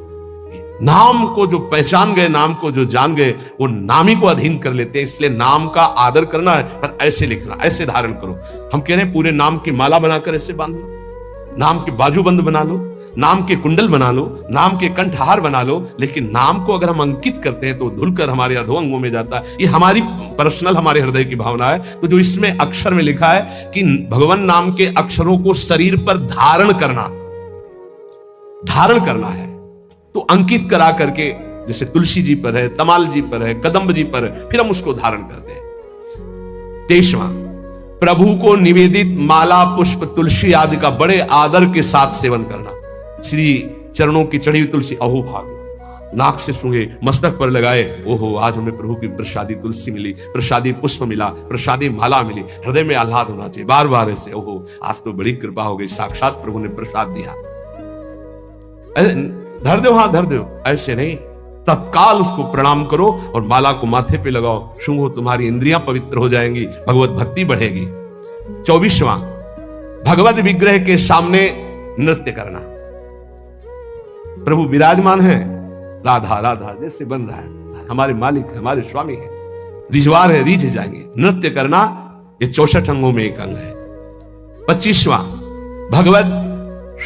A: नाम को जो पहचान गए, नाम को जो जान गए, वो नामी को अधीन कर लेते हैं। इसलिए नाम का आदर करना है, पर ऐसे लिखना, ऐसे धारण करो। हम कह रहे हैं पूरे नाम की माला बनाकर ऐसे बांध लो, नाम के बाजूबंद बना लो, नाम के कुंडल बना लो, नाम के कंठहार बना लो, लेकिन नाम को अगर हम अंकित करते हैं तो धुलकर हमारे अधो अंगों में जाता है। ये हमारी पर्सनल, हमारे हृदय की भावना है। तो जो इसमें अक्षर में लिखा है कि भगवान नाम के अक्षरों को शरीर पर धारण करना, धारण करना है, तो अंकित करा करके, जैसे तुलसी जी पर है, तमाल जी पर है, कदम्ब जी पर है, फिर हम उसको धारण करते हैं। 23वां, प्रभु को निवेदित माला पुष्प तुलसी आदि का बड़े आदर के साथ सेवन करना। श्री चरणों की चढ़ी हुई तुलसी, अहो भाग, नाक से सूंघे, मस्तक पर लगाए, ओहो आज हमें प्रभु की प्रसादी तुलसी मिली, प्रसादी पुष्प मिला, प्रसादी माला मिली। हृदय में आह्लाद होना चाहिए, बार बार ऐसे, ओहो आज तो बड़ी कृपा हो गई, साक्षात प्रभु ने प्रसाद दिया। धर दो, हाँ धर दो, ऐसे नहीं, तत्काल उसको प्रणाम करो और माला को माथे पे लगाओ, सूंघो, तुम्हारी इंद्रियां पवित्र हो जाएंगी, भगवत भक्ति बढ़ेगी। 24वां, भगवत विग्रह के सामने नृत्य करना। प्रभु विराजमान है, राधा राधा जैसे बन रहा है, हमारे मालिक है, हमारे स्वामी है, रिजवार है, रीझ जाएंगे। नृत्य करना ये 64 अंगों में एक अंग है। 25वां, भगवत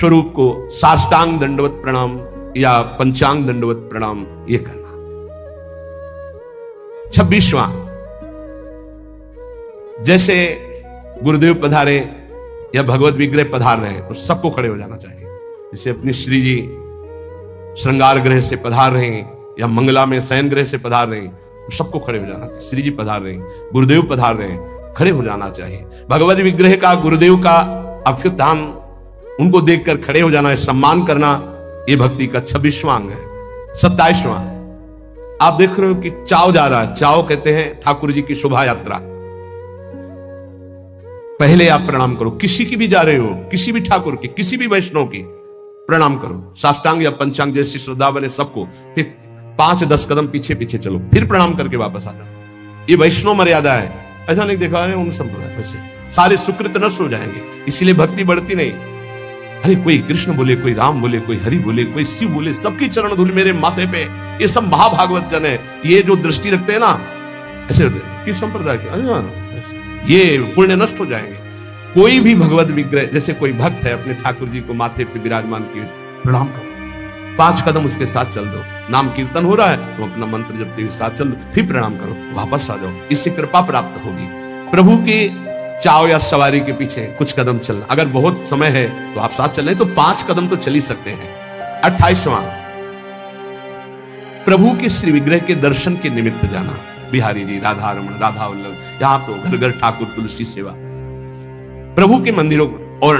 A: स्वरूप को साष्टांग दंडवत प्रणाम या पंचांग दंडवत प्रणाम ये करना। 26वां, जैसे गुरुदेव पधारे या भगवत विग्रह पधार रहे हैं तो सबको खड़े हो जाना चाहिए। जैसे अपनी श्री जी श्रृंगार ग्रह से पधार रहे हैं या मंगला में शयन ग्रह से पधार रहे हैं तो सबको खड़े हो जाना चाहिए। श्री जी पधार रहे हैं, गुरुदेव पधार रहे हैं, खड़े हो जाना चाहिए। भगवत विग्रह का, गुरुदेव का अभ्युत्थान, उनको देखकर खड़े हो जाना है, सम्मान करना, ये भक्ति का 26वां अंग है। 27वां, आप देख रहे हो कि चाव जा रहा है, चाव कहते हैं ठाकुर जी की शोभा यात्रा। पहले आप प्रणाम करो, किसी की भी जा रहे हो, किसी भी ठाकुर की, किसी भी वैष्णव की प्रणाम करो, साष्टांग या पंचांग जैसी श्रद्धा बने सबको, फिर 5-10 कदम पीछे पीछे चलो, फिर प्रणाम करके वापस आ जाओ। ये वैष्णव मर्यादा है, ऐसा नहीं देखा है उन संप्रदाय वैसे सारे सुकृत नष्ट हो जाएंगे, इसलिए भक्ति बढ़ती नहीं। अरे कोई कृष्ण बोले, कोई राम बोले, कोई हरि बोले, कोई शिव बोले, सबकी चरण धूल मेरे माथे पे, ये सब महाभागवत जन है। ये जो दृष्टि रखते हैं ना ऐसे किस संप्रदाय के, ये पुण्य नष्ट हो जाएंगे। कोई भी भगवत विग्रह, जैसे कोई भक्त है अपने ठाकुर जी को माथे पे विराजमान किए, प्रणाम करो, 5 कदम उसके साथ चल दो, नाम कीर्तन हो रहा है तो अपना मंत्र जपते हुए साथ चल दो, फिर प्रणाम करो, वापस आ जाओ, इससे कृपा प्राप्त होगी। प्रभु के चाव या सवारी के पीछे कुछ कदम चलना, अगर बहुत समय है तो आप साथ चलें तो 5 कदम तो चल ही सकते हैं। 28वां, प्रभु के श्री विग्रह के दर्शन के निमित्त जाना। बिहारी जी, राधा रमण, राधा वल्लभ, यहां तो घर घर ठाकुर तुलसी सेवा। प्रभु के मंदिरों, और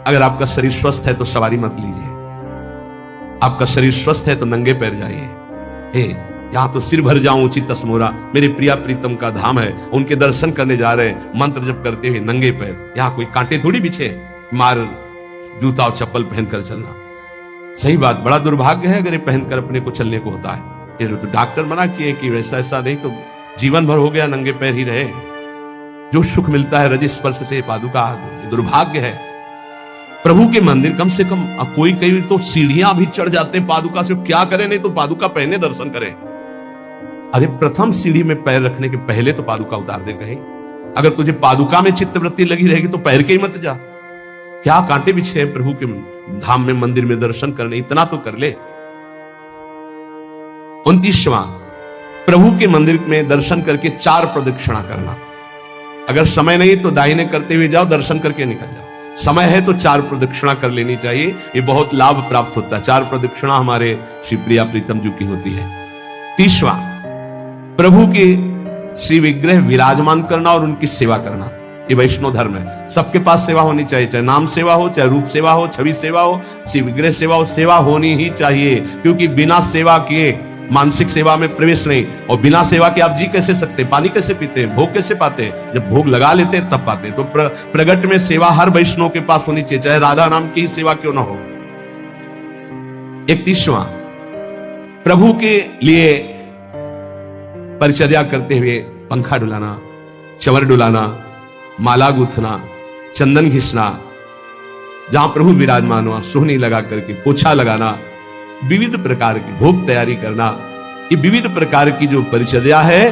A: अगर आपका शरीर स्वस्थ है तो सवारी मत लीजिए, आपका शरीर स्वस्थ है तो नंगे पैर जाइए। हे, यहां तो सिर भर जाऊं उचित तस्मोरा, मेरे प्रिया प्रीतम का धाम है, उनके दर्शन करने जा रहे हैं, मंत्र जप करते हुए नंगे पैर। यहां कोई कांटे थोड़ी बिछे, मार जूता और चप्पल पहनकर चलना। सही बात, बड़ा दुर्भाग्य है अगर ये पहनकर अपने को चलने को होता है। ये तो डॉक्टर मना किए कि वैसा ऐसा नहीं तो जीवन भर हो गया नंगे पैर ही रहे। जो सुख मिलता है रज स्पर्श से पादुका, दुर्भाग्य है। प्रभु के मंदिर कम से कम, अब कोई कहीं तो सीढ़ियां भी चढ़ जाते हैं पादुका से, क्या करें, नहीं तो पादुका पहने दर्शन करें। अरे प्रथम सीढ़ी में पैर रखने के पहले तो पादुका उतार दे कहीं। अगर तुझे पादुका में चित्तवृत्ति लगी रहेगी तो पैर के ही मत जा। क्या कांटे बिछे हैं प्रभु के धाम में, मंदिर में दर्शन करने, इतना तो कर ले। 29वां, प्रभु के मंदिर में दर्शन करके 4 प्रदक्षिणा करना। अगर समय नहीं तो दाहिने करते हुए जाओ, दर्शन करके निकल जाओ। समय है तो 4 प्रदक्षिणा कर लेनी चाहिए, ये बहुत लाभ प्राप्त होता है। 4 प्रदक्षिणा हमारे श्री प्रिया प्रीतम जी की होती है। 30वां, प्रभु के श्री विग्रह विराजमान करना और उनकी सेवा करना, ये वैष्णव धर्म है। सबके पास सेवा होनी चाहिए, चाहे नाम सेवा हो, चाहे रूप सेवा हो, छवि सेवा हो, श्री विग्रह सेवा हो, सेवा होनी ही चाहिए। क्योंकि बिना सेवा किए मानसिक सेवा में प्रवेश नहीं, और बिना सेवा के आप जी कैसे सकते, पानी कैसे पीते, भोग कैसे पाते? जब भोग लगा लेते हैं तब पाते। तो प्रगट में सेवा हर वैष्णव के पास होनी चाहिए, चाहे राधा नाम की ही सेवा क्यों ना हो। 31वां, प्रभु के लिए परिचर्या करते हुए पंखा डुलाना, चंवर डुलाना, माला गूंथना, चंदन घिसना, जहां प्रभु विराजमान हुआ सोहनी लगा करके पोछा लगाना, विविध प्रकार की भोग तैयारी करना, ये विविध प्रकार की जो परिचर्या है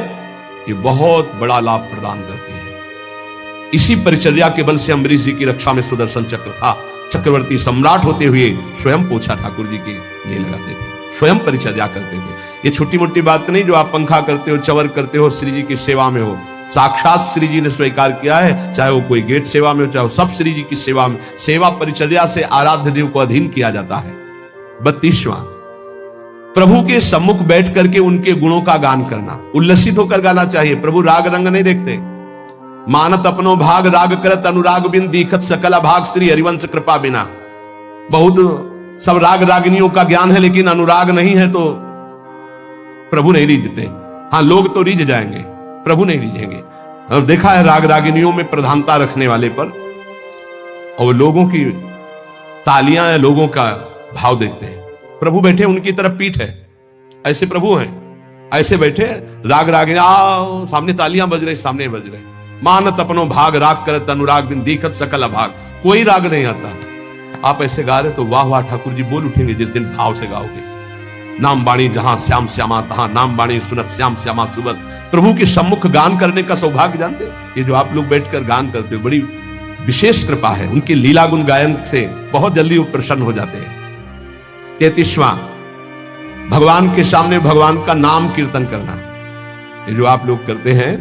A: ये बहुत बड़ा लाभ प्रदान करती है। इसी परिचर्या के बल से अम्बरीश जी की रक्षा में सुदर्शन चक्र था। चक्रवर्ती सम्राट होते हुए स्वयं पोछा ठाकुर जी के लिए लगाते थे, स्वयं परिचर्या करते थे। ये छोटी मोटी बात नहीं जो आप पंखा करते हो, चंवर करते हो, श्री जी की सेवा में हो। साक्षात श्री जी ने स्वीकार किया है, चाहे वो कोई गेट सेवा में हो, चाहे वो सब श्री जी की सेवा में, सेवा परिचर्या से आराध्य देव को अधीन किया जाता है। 32वां, प्रभु के सम्मुख बैठ करके उनके गुणों का गान करना, उल्लसित होकर गाना चाहिए। प्रभु राग रंग नहीं देखते। मानत अपनो भाग राग करत अनुराग बिन दीखत सकल भाग श्री हरिवंश कृपा बिना। बहुत सब राग रागिनियों का ज्ञान है लेकिन अनुराग नहीं है तो प्रभु नहीं रीझते। हाँ, लोग तो रीझ जाएंगे, प्रभु नहीं रीझेंगे। और देखा है राग रागिनियों में प्रधानता रखने वाले पर, और लोगों की तालियां या लोगों का भाव देखते हैं। प्रभु बैठे उनकी तरफ पीठ है, ऐसे प्रभु हैं, ऐसे बैठे राग रागिनी, आओ सामने तालियां बज रही, सामने बज रहे। मानत अपनो भाग राग करत अनुराग बिन दीखत सकल भाग। कोई राग नहीं आता, आप ऐसे गा रहे तो वाह वाह ठाकुर जी बोल उठेंगे जिस दिन भाव से गाओगे। नाम बाणी जहां श्याम श्यामा तहां, नाम बाणी सुनत श्याम श्यामा सुबत। प्रभु के सम्मुख गान करने का सौभाग्य जानते हो? ये जो आप लोग बैठकर गान करते हो बड़ी विशेष कृपा है। उनके लीला गुण गायन से बहुत जल्दी वो प्रसन्न हो जाते हैं। 33वां, भगवान के सामने भगवान का नाम कीर्तन करना। ये जो आप लोग करते हैं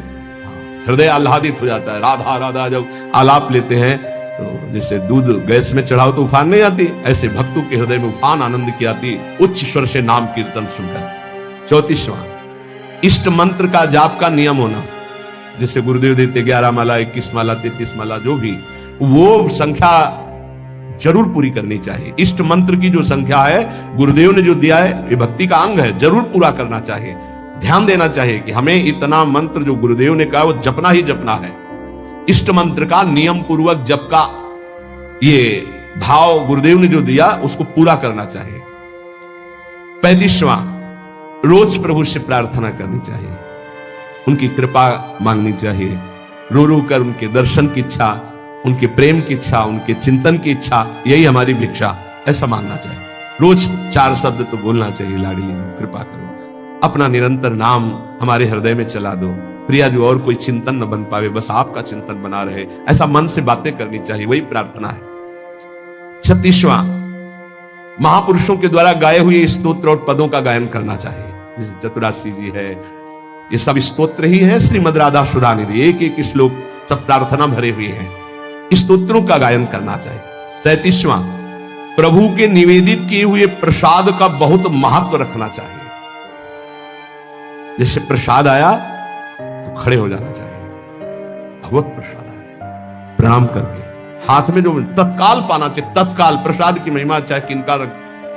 A: हृदय आह्लादित हो जाता है। राधा राधा जब आलाप लेते हैं तो जैसे दूध गैस में चढ़ाओ तो उफान नहीं आती, ऐसे भक्तों के हृदय में उफान आनंद की आती उच्च स्वर से नाम कीर्तन सुनकर। 34वां, इष्ट मंत्र का जाप का नियम होना। जैसे गुरुदेव देते 11 माला, 21 माला, 33 माला, जो भी वो संख्या जरूर पूरी करनी चाहिए। इष्ट मंत्र की जो संख्या है गुरुदेव ने जो दिया है ये भक्ति का अंग है, जरूर पूरा करना चाहिए। ध्यान देना चाहिए कि हमें इतना मंत्र जो गुरुदेव ने कहा वो जपना ही जपना है। इष्ट मंत्र का नियम पूर्वक जप का ये भाव गुरुदेव ने जो दिया उसको पूरा करना चाहिए। 35वां, रोज प्रभु से प्रार्थना करनी चाहिए, उनकी कृपा मांगनी चाहिए। रो रो कर उनके दर्शन की इच्छा, उनके प्रेम की इच्छा, उनके चिंतन की इच्छा, यही हमारी भिक्षा, ऐसा मांगना चाहिए। रोज 4 शब्द तो बोलना चाहिए, लाडली कृपा करो, अपना निरंतर नाम हमारे हृदय में चला दो, प्रिया जो और कोई चिंतन न बन पावे, बस आपका चिंतन बना रहे, ऐसा मन से बातें करनी चाहिए, वही प्रार्थना है। 36वां, महापुरुषों के द्वारा गाए हुए स्तोत्र और पदों का गायन करना चाहिए। जैसे चतुरासी जी है, ये सब स्तोत्र ही है। श्रीमद राधा सुधा निधि, एक एक श्लोक सब प्रार्थना भरे हुए हैं, स्तोत्रों का गायन करना चाहिए। 37वां, प्रभु के निवेदित किए हुए प्रसाद का बहुत महत्व रखना चाहिए। जैसे प्रसाद आया तो खड़े हो जाना चाहिए, भगवत प्रसाद आया प्रणाम करके, हाथ में जो तत्काल पाना चाहिए, तत्काल। प्रसाद की महिमा चाहे किनका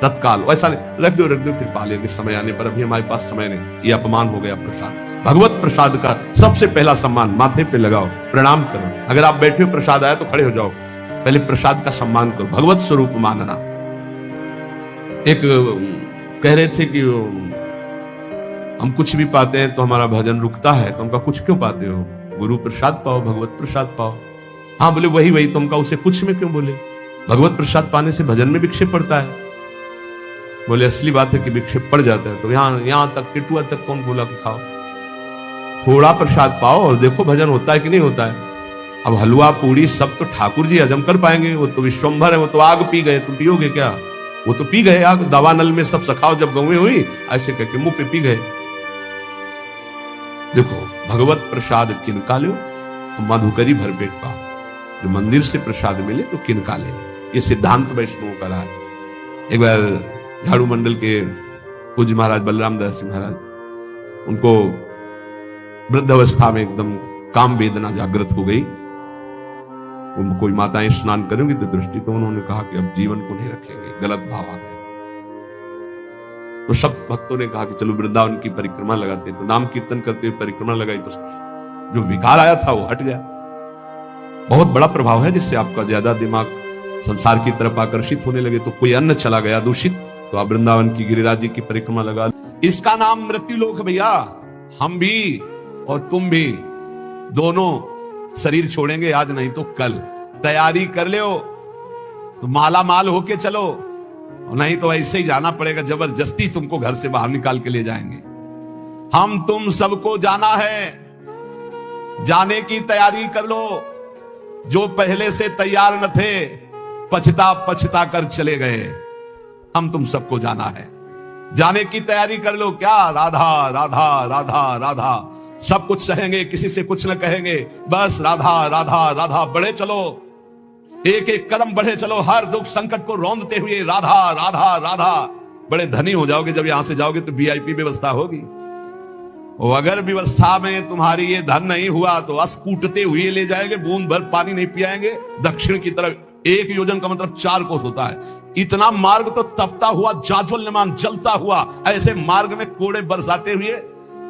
A: तत्काल, वैसा रख दो फिर पा लेंगे समय आने पर, अभी हमारे पास समय नहीं, ये अपमान हो गया प्रसाद। भगवत प्रसाद का सबसे पहला सम्मान माथे पे लगाओ, प्रणाम करो। अगर आप बैठे हो प्रसाद आया तो खड़े हो जाओ, पहले प्रसाद का सम्मान करो, भगवत स्वरूप मानना। एक कह रहे थे कि हम कुछ भी पाते हैं तो हमारा भजन रुकता है, तो हमका कुछ क्यों पाते हो? गुरु प्रसाद पाओ, भगवत प्रसाद पाओ। हाँ बोले वही तुमका उसे कुछ में क्यों बोले? भगवत प्रसाद पाने से भजन में विक्षेप पड़ता है। बोले असली बात है कि विक्षेप पड़ जाता है, तो यहां तक टिटुआ तक कौन बोला कि खाओ? थोड़ा प्रसाद पाओ और देखो भजन होता है कि नहीं होता है। अब हलवा पूड़ी सब तो ठाकुर जी हजम कर पाएंगे, वो तो विश्वम्भर है, वो तो आग पी गए, तुम पियोगे क्या? वो तो पी गए आग, दावानल में सब सखाओ जब गौएं हुई ऐसे करके मुंह पे पी गए। देखो भगवत प्रसाद किनका लो, मधुकरी भरपेट पाओ। जो मंदिर से प्रसाद मिले तो किनका ले, ये सिद्धांत वैष्णव का रहा है। एक बार झाड़ू मंडल के पूज्य महाराज बलराम दास जी महाराज, उनको वृद्धावस्था में एकदम काम वेदना जागृत हो गई। वो कोई माताएं स्नान करेंगी तो दृष्टि तो उन्होंने कहा कि अब जीवन को नहीं रखेंगे, गलत भाव आ गया। तो सब भक्तों ने कहा कि चलो वृंदावन की परिक्रमा लगाते हैं। तो नाम कीर्तन करते हुए परिक्रमा लगाई तो जो विकार आया था वो हट गया। बहुत बड़ा प्रभाव है जिससे आपका ज्यादा दिमाग संसार की तरफ आकर्षित होने लगे। तो कोई अन्न चला गया दूषित तो आप वृंदावन की गिरिराज जी की परिक्रमा लगा। इसका नाम मृत्यु लोक भैया। हम भी और तुम भी दोनों शरीर छोड़ेंगे, आज नहीं तो कल। तैयारी कर लो तो माला माल होके चलो, नहीं तो ऐसे ही जाना पड़ेगा, जबरदस्ती तुमको घर से बाहर निकाल के ले जाएंगे। हम तुम सबको जाना है, जाने की तैयारी कर लो। जो पहले से तैयार न थे पछता पछता कर चले गए। हम तुम सबको जाना है, जाने की तैयारी कर लो। क्या राधा राधा राधा राधा, सब कुछ सहेंगे, किसी से कुछ न कहेंगे, बस राधा राधा राधा। बढ़े चलो, एक एक कदम बढ़े चलो, हर दुख संकट को रौंदते हुए राधा राधा राधा। बड़े धनी हो जाओगे जब यहां से जाओगे तो वीआईपी व्यवस्था होगी। और अगर व्यवस्था में तुम्हारी ये धन नहीं हुआ तो अस कूटते हुए ले जाएंगे, बूंद भर पानी नहीं पियाएंगे। दक्षिण की तरफ 1 योजन का मतलब 4 कोस होता है। इतना मार्ग तो तपता हुआ, जाज्वल्यमान जलता हुआ, ऐसे मार्ग में कोड़े बरसाते हुए,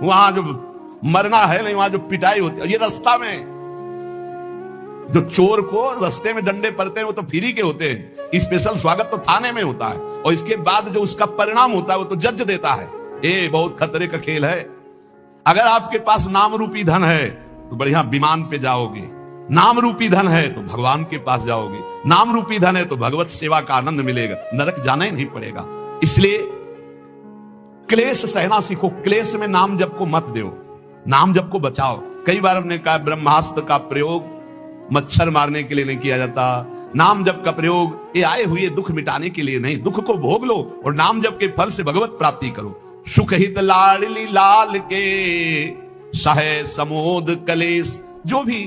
A: वहां जो मरना है नहीं, वहां जो पिटाई होती है। ये रास्ता में जो चोर को रास्ते में डंडे पड़ते हैं वो तो फ्री के होते हैं, स्पेशल स्वागत तो थाने में होता है, और इसके बाद जो उसका परिणाम होता है वो तो जज देता है। ये बहुत खतरे का खेल है। अगर आपके पास नाम रूपी धन है तो बढ़िया विमान पे जाओगे, नाम रूपी धन है तो भगवान के पास जाओगे, नाम रूपी धन है तो भगवत सेवा का आनंद मिलेगा, नरक जाना ही नहीं पड़ेगा। इसलिए क्लेश सहना सीखो। क्लेश में नाम जप को मत दो, नाम जप को बचाओ। कई बार हमने कहा ब्रह्मास्त्र का प्रयोग मच्छर मारने के लिए नहीं किया जाता, नाम जप का प्रयोग ये आए हुए दुख मिटाने के लिए नहीं। दुख को भोग लो और नाम जप के फल से भगवत प्राप्ति करो। सुख हित लाडली लाल के सहे समोद कलेश। जो भी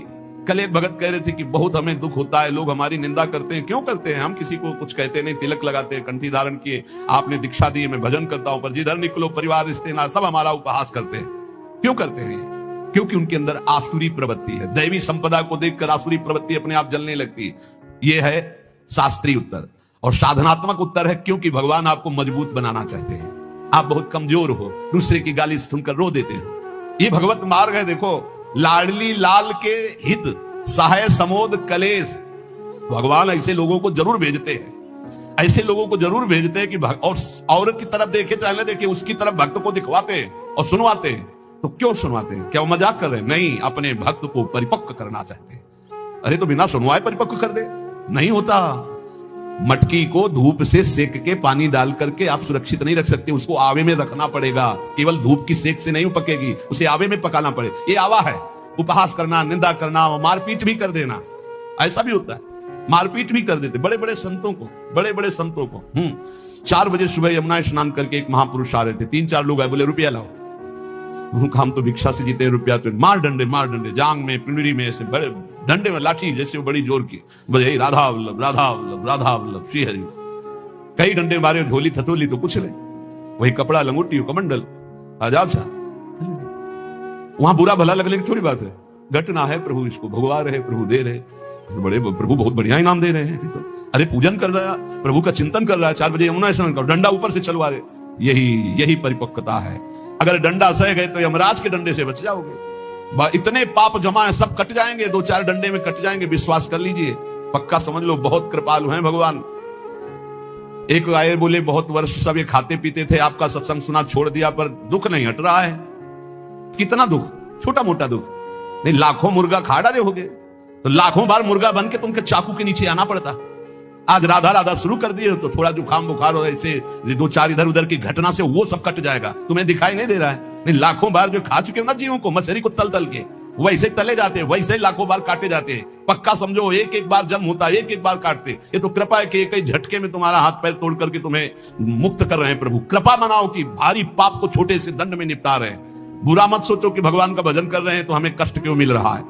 A: कलेश भगत कह रहे थे कि बहुत हमें दुख होता है, लोग हमारी निंदा करते हैं। क्यों करते हैं? हम किसी को कुछ कहते नहीं, तिलक लगाते हैं, कंठी धारण किए, आपने दीक्षा दी, मैं भजन करता हूं, पर जिधर निकलो परिवार रिश्ते ना सब हमारा उपहास करते हैं। क्यों करते हैं? क्योंकि उनके अंदर आसुरी प्रवृत्ति है। दैवी संपदा को देखकर आसुरी प्रवृत्ति अपने आप जलने लगती है। यह है शास्त्रीय उत्तर। और साधनात्मक उत्तर है क्योंकि भगवान आपको मजबूत बनाना चाहते हैं। आप बहुत कमजोर हो, दूसरे की गाली सुनकर रो देते हो। ये भगवत मार्ग है। देखो, लाडली लाल के हित सहाय समोद कलेश। भगवान ऐसे लोगों को जरूर भेजते हैं, ऐसे लोगों को जरूर भेजते हैं कि और औरत की तरफ देखे चाहे देखे, उसकी तरफ भक्त को दिखवाते हैं और सुनवाते हैं। तो क्यों सुनवाते हैं? क्या वो मजाक कर रहे हैं? नहीं, अपने भक्त को परिपक्व करना चाहते हैं। अरे तो बिना सुनवाए परिपक्व कर दे, नहीं होता। मटकी को धूप से सेक के पानी डाल करके आप सुरक्षित नहीं रख सकते, उसको आवे में रखना पड़ेगा। केवल धूप की सेक से नहीं पकेगी, उसे आवे में पकाना पड़े। ये आवा है। उपहास करना, निंदा करना, मारपीट भी कर देना, ऐसा भी होता है। मारपीट भी कर देते बड़े बड़े संतों को, बड़े बड़े संतों को। 4 बजे सुबह यमुना स्नान करके एक महापुरुष आ रहे थे। 3-4 लोग आए, बोले रुपया लाओ। उनका हम तो भिक्षा से जीते, रुपया तो मार डंडे जांग में, पिंडरी में, ऐसे बड़े डंडे में लाठी जैसे वो बड़ी जोर की, बोले राधा वल्लभ राधा वल्लभ राधा वल्लभ श्री हरि। कई डंडे मारे, ढोली थतोली तो कुछ नहीं, वही कपड़ा लंगोटी कमंडल आजाद सा। वहां बुरा भला लगने की थोड़ी बात है। घटना है, प्रभु इसको भगवा रहे, प्रभु दे रहे, बड़े प्रभु बहुत बढ़िया इनाम दे रहे हैं। तो अरे पूजन कर रहा है, प्रभु का चिंतन कर रहा है, 4 बजे यमुना स्नान कर, डंडा ऊपर से चलवा रहे। यही परिपक्वता है। अगर डंडा सह गए तो यमराज के डंडे से बच जाओगे। इतने पाप जमा है, सब कट जाएंगे, 2-4 डंडे में कट जाएंगे, विश्वास कर लीजिए, पक्का समझ लो। बहुत कृपालु हैं भगवान। एक आए, बोले बहुत वर्ष सब ये खाते पीते थे, आपका सत्संग सुना, छोड़ दिया, पर दुख नहीं हट रहा है। कितना दुख? छोटा मोटा दुख नहीं, लाखों मुर्गा खा डाले होगे तो लाखों बार मुर्गा बन के तुमके चाकू के नीचे आना पड़ता। आज राधा राधा शुरू कर दिए तो थोड़ा जुकाम बुखार हो, ऐसे 2-4 इधर उधर की घटना से वो सब कट जाएगा। तुम्हें दिखाई नहीं दे रहा है? नहीं, लाखों बार जो खा चुके हो ना जीवों को, मछली को तल तल के, वैसे तले जाते, वैसे लाखों बार काटे जाते। पक्का समझो, एक बार जन्म होता, एक बार काटते। ये तो कृपा है कि एक ही झटके में तुम्हारा हाथ पैर तोड़ करके तुम्हें मुक्त कर रहे हैं प्रभु। कृपा मनाओ कि भारी पाप को छोटे से दंड में निपटा रहे हैं। बुरा मत सोचो कि भगवान का भजन कर रहे हैं तो हमें कष्ट क्यों मिल रहा है।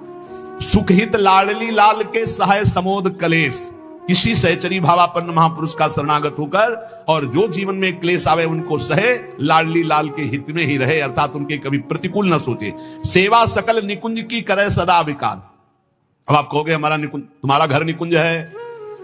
A: सुखहित लाडली लाल के सहाय समोद कलेश। किसी सहचरी भावापन्न महापुरुष का शरणागत होकर और जो जीवन में क्लेश आवे उनको सहे, लाडली लाल के हित में ही रहे, अर्थात उनके कभी प्रतिकूल न सोचे। सेवा सकल निकुंज की करे सदा विकार। अब आप कहोगे हमारा निकुंज, तुम्हारा घर निकुंज है,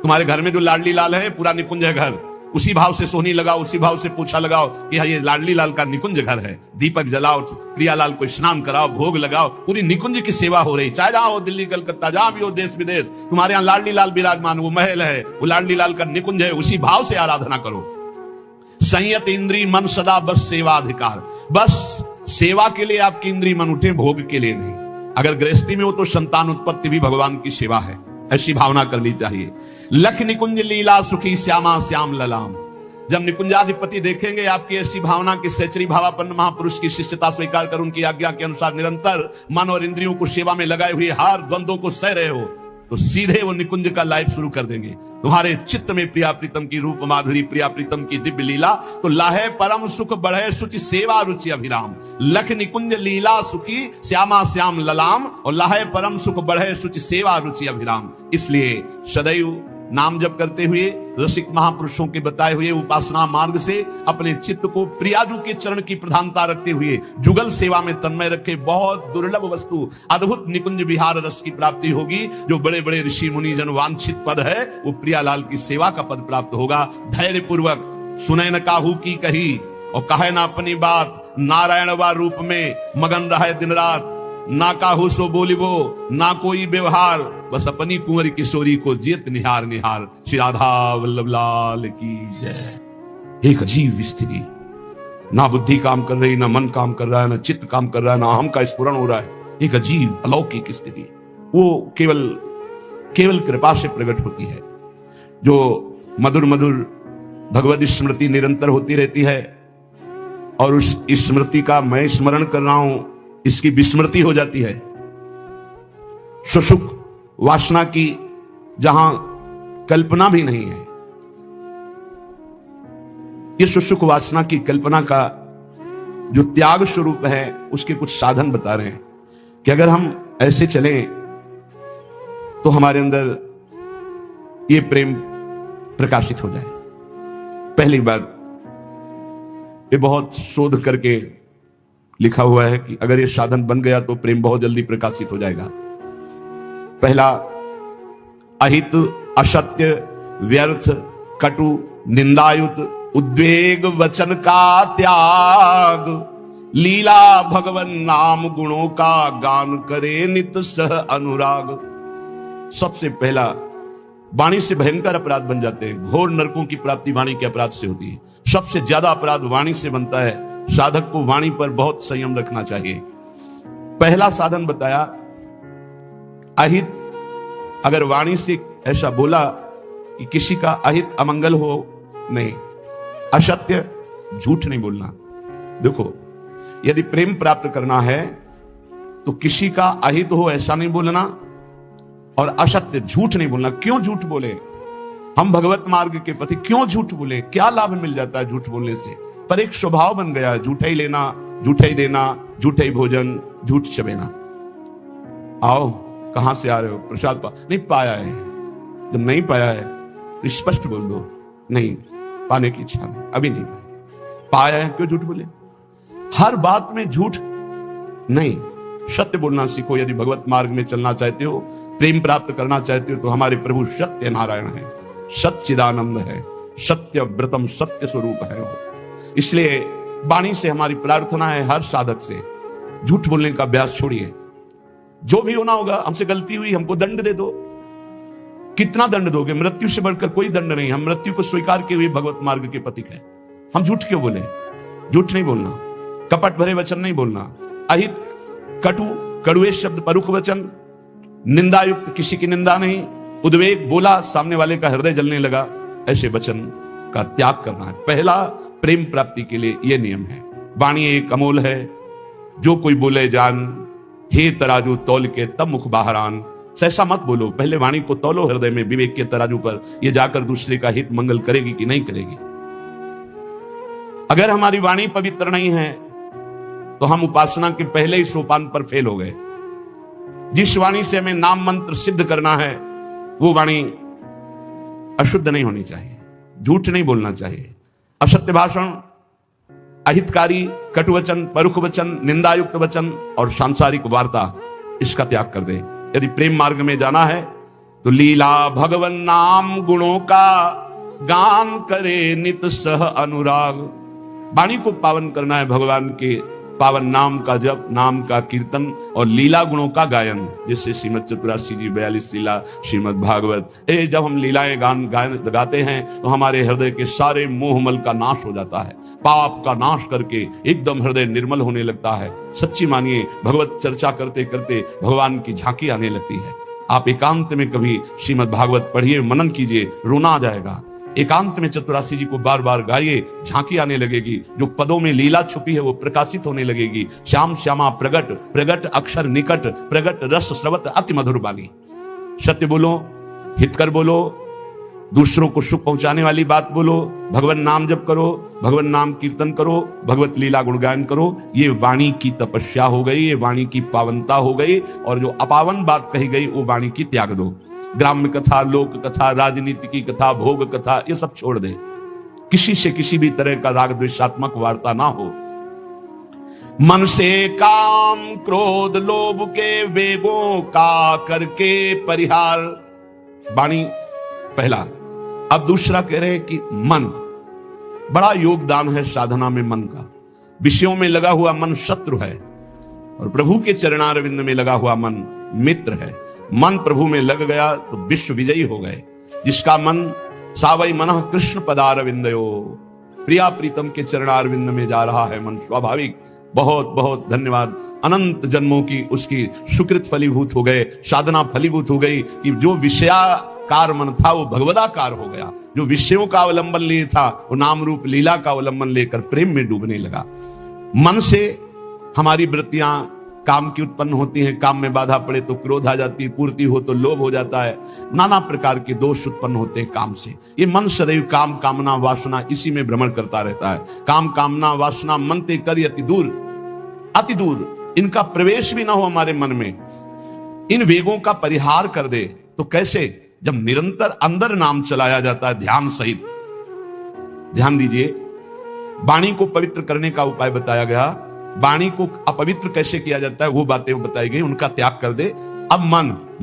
A: तुम्हारे घर में जो लाडली लाल है पूरा निकुंज है घर, उसी भाव से सोहनी लगाओ, उसी भाव से पूछा लगाओ कि हाँ ये लाडली लाल का निकुंज घर है, दीपक जलाओ, प्रियालाल को स्नान कराओ, भोग लगाओ, पूरी निकुंज की सेवा हो रही। चाहे जहां हो, दिल्ली कलकत्ता जहां भी हो, देश विदेश, तुम्हारे यहाँ लाडली लाल विराजमान, वो महल है, वो लाडली लाल का निकुंज है, उसी भाव से आराधना करो। संयत इंद्री मन सदा बस सेवा अधिकार। बस सेवा के लिए आपकी इंद्री मन उठे, भोग के लिए नहीं। अगर गृहस्थी में हो तो संतान उत्पत्ति भी भगवान की सेवा है, ऐसी भावना करनी चाहिए। लख निकुंज लीला सुखी श्यामा श्याम ललाम। जब निकुंजाधिपति देखेंगे आपकी ऐसी भावना कि सहचरी भावापन्न महापुरुष की शिष्यता स्वीकार कर उनकी आज्ञा के अनुसार निरंतर मन और इंद्रियों को सेवा में लगाए हुए हर द्वंद्वों को सह रहे हो, तो सीधे वो निकुंज का लाइफ शुरू कर देंगे। तुम्हारे चित्त में प्रिया प्रीतम की रूप माधुरी, प्रिया प्रीतम की दिव्य लीला, तो लाहे परम सुख बढ़े शुचि सेवा रुचि अभिराम। लख निकुंज लीला सुखी श्यामा श्याम ललाम, और लाहे परम सुख बढ़े शुचि सेवा रुचि अभिराम। इसलिए सदैव नाम जप करते हुए, रसिक महापुरुषों के बताए हुए उपासना मार्ग से अपने चित्त को प्रियाजू के चरण की प्रधानता रखते हुए जुगल सेवा में तन्मय रखे। बहुत दुर्लभ वस्तु, अद्भुत निकुंज विहार रस की प्राप्ति होगी। जो बड़े बड़े ऋषि मुनि जन वांछित पद है वो प्रियालाल की सेवा का पद प्राप्त होगा। धैर्य पूर्वक सुने न काहू की कही और कहे न अपनी बात, नारायण वा रूप में मगन रहे दिन रात। ना काहू सो बोलिबो ना कोई व्यवहार, बस अपनी कुंवरी किशोरी को जियत निहार निहार। श्री राधा वल्लभ लाल की जय। एक अजीब स्थिति, ना बुद्धि काम कर रही, ना मन काम कर रहा है, ना चित्त काम कर रहा है, ना अहम का स्फुरण हो रहा है। एक अजीब अलौकिक स्थिति, वो केवल कृपा से प्रकट होती है। जो मधुर मधुर भगवत स्मृति निरंतर होती रहती है और उस स्मृति का मैं स्मरण कर रहा हूं, इसकी विस्मृति हो जाती है। सुसुख वासना की जहां कल्पना भी नहीं है। ये सुसुख वासना की कल्पना का जो त्याग स्वरूप है, उसके कुछ साधन बता रहे हैं कि अगर हम ऐसे चलें तो हमारे अंदर ये प्रेम प्रकाशित हो जाए। पहली बात, ये बहुत शोध करके लिखा हुआ है कि अगर ये साधन बन गया तो प्रेम बहुत जल्दी प्रकाशित हो जाएगा। पहला, अहित असत्य व्यर्थ कटु निंदायुत उद्वेग वचन का त्याग, लीला भगवन नाम गुणों का गान करे नित सह अनुराग। सबसे पहला, वाणी से भयंकर अपराध बन जाते हैं। घोर नरकों की प्राप्ति वाणी के अपराध से होती है। सबसे ज्यादा अपराध वाणी से बनता है। साधक को वाणी पर बहुत संयम रखना चाहिए। पहला साधन बताया अहित। अगर वाणी से ऐसा बोला कि किसी का अहित अमंगल हो, नहीं। असत्य, झूठ नहीं बोलना। देखो, यदि प्रेम प्राप्त करना है तो किसी का अहित हो ऐसा नहीं बोलना, और असत्य झूठ नहीं बोलना। क्यों झूठ बोले? हम भगवत मार्ग के पति क्यों झूठ बोले? क्या लाभ मिल जाता है झूठ बोलने से? पर एक स्वभाव बन गया, झूठा ही लेना, झूठा ही देना, झूठा ही भोजन, झूठ चबेना। आओ, कहां से आ रहे हो? प्रसाद नहीं पाया है। जब नहीं पाया है तो स्पष्ट बोल दो, नहीं पाने की इच्छा नहीं, अभी नहीं पाया है। क्यों झूठ बोले? हर बात में झूठ नहीं, सत्य बोलना सीखो। यदि भगवत मार्ग में चलना चाहते हो, प्रेम प्राप्त करना चाहते हो, तो हमारे प्रभु सत्य नारायण है, सच्चिदानंद है, सत्य व्रतम, सत्य स्वरूप है वो। इसलिए वाणी से हमारी प्रार्थना है हर साधक से, झूठ बोलने का अभ्यास छोड़िए। जो भी होना होगा, हमसे गलती हुई, हमको दंड दे दो। कितना दंड दोगे? मृत्यु से बढ़कर कोई दंड नहीं। हम मृत्यु को स्वीकार किए हुए भगवत मार्ग के पथिक हैं। हम झूठ क्यों बोले? झूठ नहीं बोलना, कपट भरे वचन नहीं बोलना, अहित कटु कड़ुए शब्द परुख वचन, निंदायुक्त किसी की निंदा नहीं, उद्वेग बोला सामने वाले का हृदय जलने लगा, ऐसे वचन का त्याग करना है। पहला प्रेम प्राप्ति के लिए यह नियम है। वाणी एक अमोल है, जो कोई बोले जान, हे तराजू तौल के तब मुख बाहरान। ऐसा मत बोलो, पहले वाणी को तौलो हृदय में विवेक के तराजू पर, यह जाकर दूसरे का हित मंगल करेगी कि नहीं करेगी। अगर हमारी वाणी पवित्र नहीं है तो हम उपासना के पहले ही सोपान पर फेल हो गए। जिस वाणी से हमें नाम मंत्र सिद्ध करना है, वो वाणी अशुद्ध नहीं होनी चाहिए, झूठ नहीं बोलना चाहिए, असत्य भाषण, अहितकारी, कटुवचन, परुख वचन, निंदायुक्त वचन और सांसारिक वार्ता, इसका त्याग कर दे। यदि प्रेम मार्ग में जाना है तो लीला भगवन नाम गुणों का गान करे नित सह अनुराग। वाणी को पावन करना है, भगवान के पावन नाम का जप, नाम का कीर्तन और लीला गुणों का गायन, जिससे श्रीमद चतुरासी जी 42 लीला, श्रीमद भागवत, जब हम लीलाएं गान गाते हैं तो हमारे हृदय के सारे मोहमल का नाश हो जाता है, पाप का नाश करके एकदम हृदय निर्मल होने लगता है। सच्ची मानिए, भगवत चर्चा करते करते भगवान की झांकी आने लगती है। आप एकांत में कभी श्रीमद भागवत पढ़िए, मनन कीजिए, रोना आ जाएगा। एकांत में चतुरासी जी को बार बार गाइए, झांकी आने लगेगी, जो पदों में लीला छुपी है वो प्रकाशित होने लगेगी। श्याम श्यामा प्रगट, प्रगट अक्षर निकट, प्रगट रस स्रवत अति मधुर बानी। सत्य बोलो, हितकर बोलो, दूसरों को सुख पहुंचाने वाली बात बोलो, भगवान नाम जप करो, भगवान नाम कीर्तन करो, भगवत लीला गुणगान करो। ये वाणी की तपस्या हो गई, ये वाणी की पावनता हो गई, और जो अपावन बात कही गई वो वाणी की त्याग दो। ग्राम्य कथा, लोक कथा, राजनीति की कथा, भोग कथा, ये सब छोड़ दे। किसी से किसी भी तरह का राग द्वेषात्मक वार्ता ना हो। मन से काम क्रोध लोभ के वेगों का करके परिहार। वाणी पहला। अब दूसरा कह रहे कि मन, बड़ा योगदान है साधना में मन का। विषयों में लगा हुआ मन शत्रु है और प्रभु के चरणारविंद में लगा हुआ मन मित्र है। मन प्रभु में लग गया तो विश्व विजयी हो गए। जिसका मन सावई मनः कृष्ण पदारविंदयो, प्रिया प्रीतम के चरणारविंद में जा रहा है मन, स्वाभाविक। बहुत बहुत धन्यवाद। अनंत जन्मों की उसकी सुकृत फलीभूत हो गए, साधना फलीभूत हो गई कि जो विषयाकार मन था वो भगवदाकार हो गया। जो विषयों का अवलंबन लिए था वो नाम रूप लीला का अवलंबन लेकर प्रेम में डूबने लगा। मन से हमारी वृत्तियां काम की उत्पन्न होती हैं। काम में बाधा पड़े तो क्रोध आ जाती है, पूर्ति हो तो लोभ हो जाता है, नाना प्रकार के दोष उत्पन्न होते हैं काम से। ये मन सदैव काम कामना वासना इसी में भ्रमण करता रहता है। काम कामना वासना मन ते कर अति दूर, अति दूर, इनका प्रवेश भी ना हो हमारे मन में। इन वेगों का परिहार कर दे तो कैसे? जब निरंतर अंदर नाम चलाया जाता है ध्यान सहित। ध्यान दीजिए, वाणी को पवित्र करने का उपाय बताया गया। वाणी को अपवित्र कैसे किया जाता है वो बातें बताई गई, उनका त्याग कर दे। अब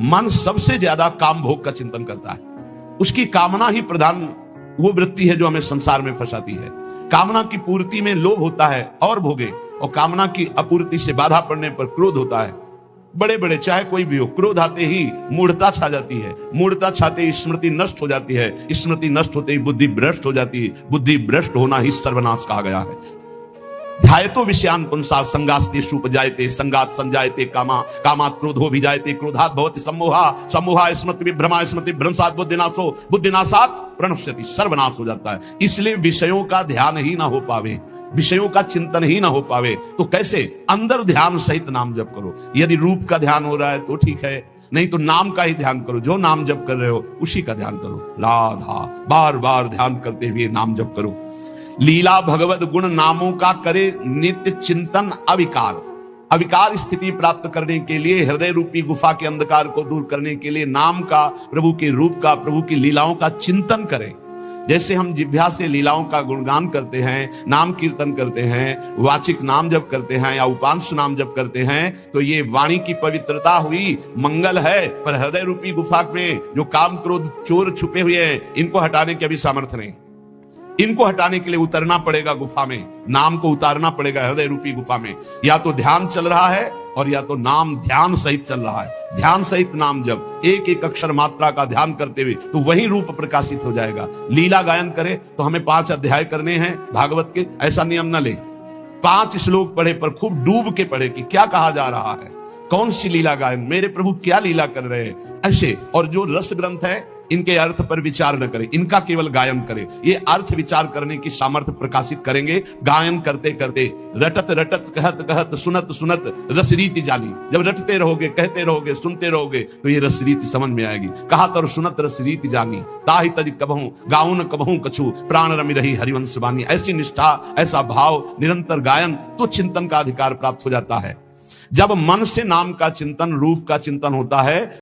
A: मन सबसे ज्यादा काम भोग का चिंतन करता है। उसकी कामना ही प्रधान वो वृत्ति है जो हमें संसार में फंसाती है। कामना की पूर्ति में लोभ होता है और भोगे, और कामना की अपूर्ति से बाधा पड़ने पर क्रोध होता है। बड़े बड़े चाहे कोई भी हो, क्रोध आते ही मूढ़ता छा जाती है। मूढ़ता छाते ही स्मृति नष्ट हो जाती है। स्मृति नष्ट होते ही बुद्धि भ्रष्ट हो जाती है। बुद्धि भ्रष्ट होना ही सर्वनाश कहा गया है। ध्यायतो विषयान पुंसा संगास्ते सुपजायते संगात संजायते कामा कामात् क्रोधो विजायते क्रोधात् भवति सम्मोहा सम्मोहा स्मृति विभ्रमा स्मृति भ्रंशात् बुद्धिनाशो बुद्धिनाशात् प्रणश्यति, सर्वनाश हो जाता है। इसलिए विषयों का ध्यान ही ना हो पावे, विषयों का चिंतन ही ना हो पावे तो कैसे? अंदर ध्यान सहित नाम जप करो। यदि रूप का ध्यान हो रहा है तो ठीक है, नहीं तो नाम का ही ध्यान करो। जो नाम जप कर रहे हो उसी का ध्यान करो। राधा बार बार ध्यान करते हुए नाम जप करो। लीला भगवत गुण नामों का करे नित्य चिंतन अविकार। अविकार स्थिति प्राप्त करने के लिए, हृदय रूपी गुफा के अंधकार को दूर करने के लिए नाम का, प्रभु के रूप का, प्रभु की लीलाओं का चिंतन करें। जैसे हम जिह्वा से लीलाओं का गुणगान करते हैं, नाम कीर्तन करते हैं, वाचिक नाम जप करते हैं या उपांश नाम जप करते हैं, तो ये वाणी की पवित्रता हुई, मंगल है। पर हृदय रूपी गुफा में जो काम क्रोध चोर छुपे हुए हैं, इनको हटाने के अभी सामर्थ्य नहीं। इनको हटाने के लिए उतरना पड़ेगा गुफा में, नाम को उतारना पड़ेगा हृदय रूपी गुफा में। या तो ध्यान चल रहा है और या तो नाम ध्यान सहित चल रहा है। ध्यान सहित नाम जब एक एक अक्षर मात्रा का ध्यान करते हुए तो वही रूप प्रकाशित हो जाएगा। लीला गायन करे तो हमें 5 अध्याय करने हैं भागवत के, ऐसा नियम न ले। 5 श्लोक पढ़े पर खूब डूब के पढ़े कि क्या कहा जा रहा है, कौन सी लीला गायन, मेरे प्रभु क्या लीला कर रहे हैं, ऐसे। और जो रस ग्रंथ है इनके अर्थ पर विचार न करें, इनका केवल गायन करें। ये अर्थ विचार करने की सामर्थ्य प्रकाशित करेंगे गायन करते करते। रटत रटत कहत कहत सुनत सुनत रसरीति जाली। जब रटते रहोगे, कहते रहोगे, सुनते रहोगे तो ये रसरीति समझ में आएगी। कहत और सुनत रसरीति जानी, ताहि तज कबहूं गाउन कबहूं कछु प्राण रमि रही हरिवंश वाणी। ऐसी निष्ठा, ऐसा भाव, निरंतर गायन, तो चिंतन का अधिकार प्राप्त हो जाता है। जब मन से नाम का चिंतन, रूप का चिंतन होता है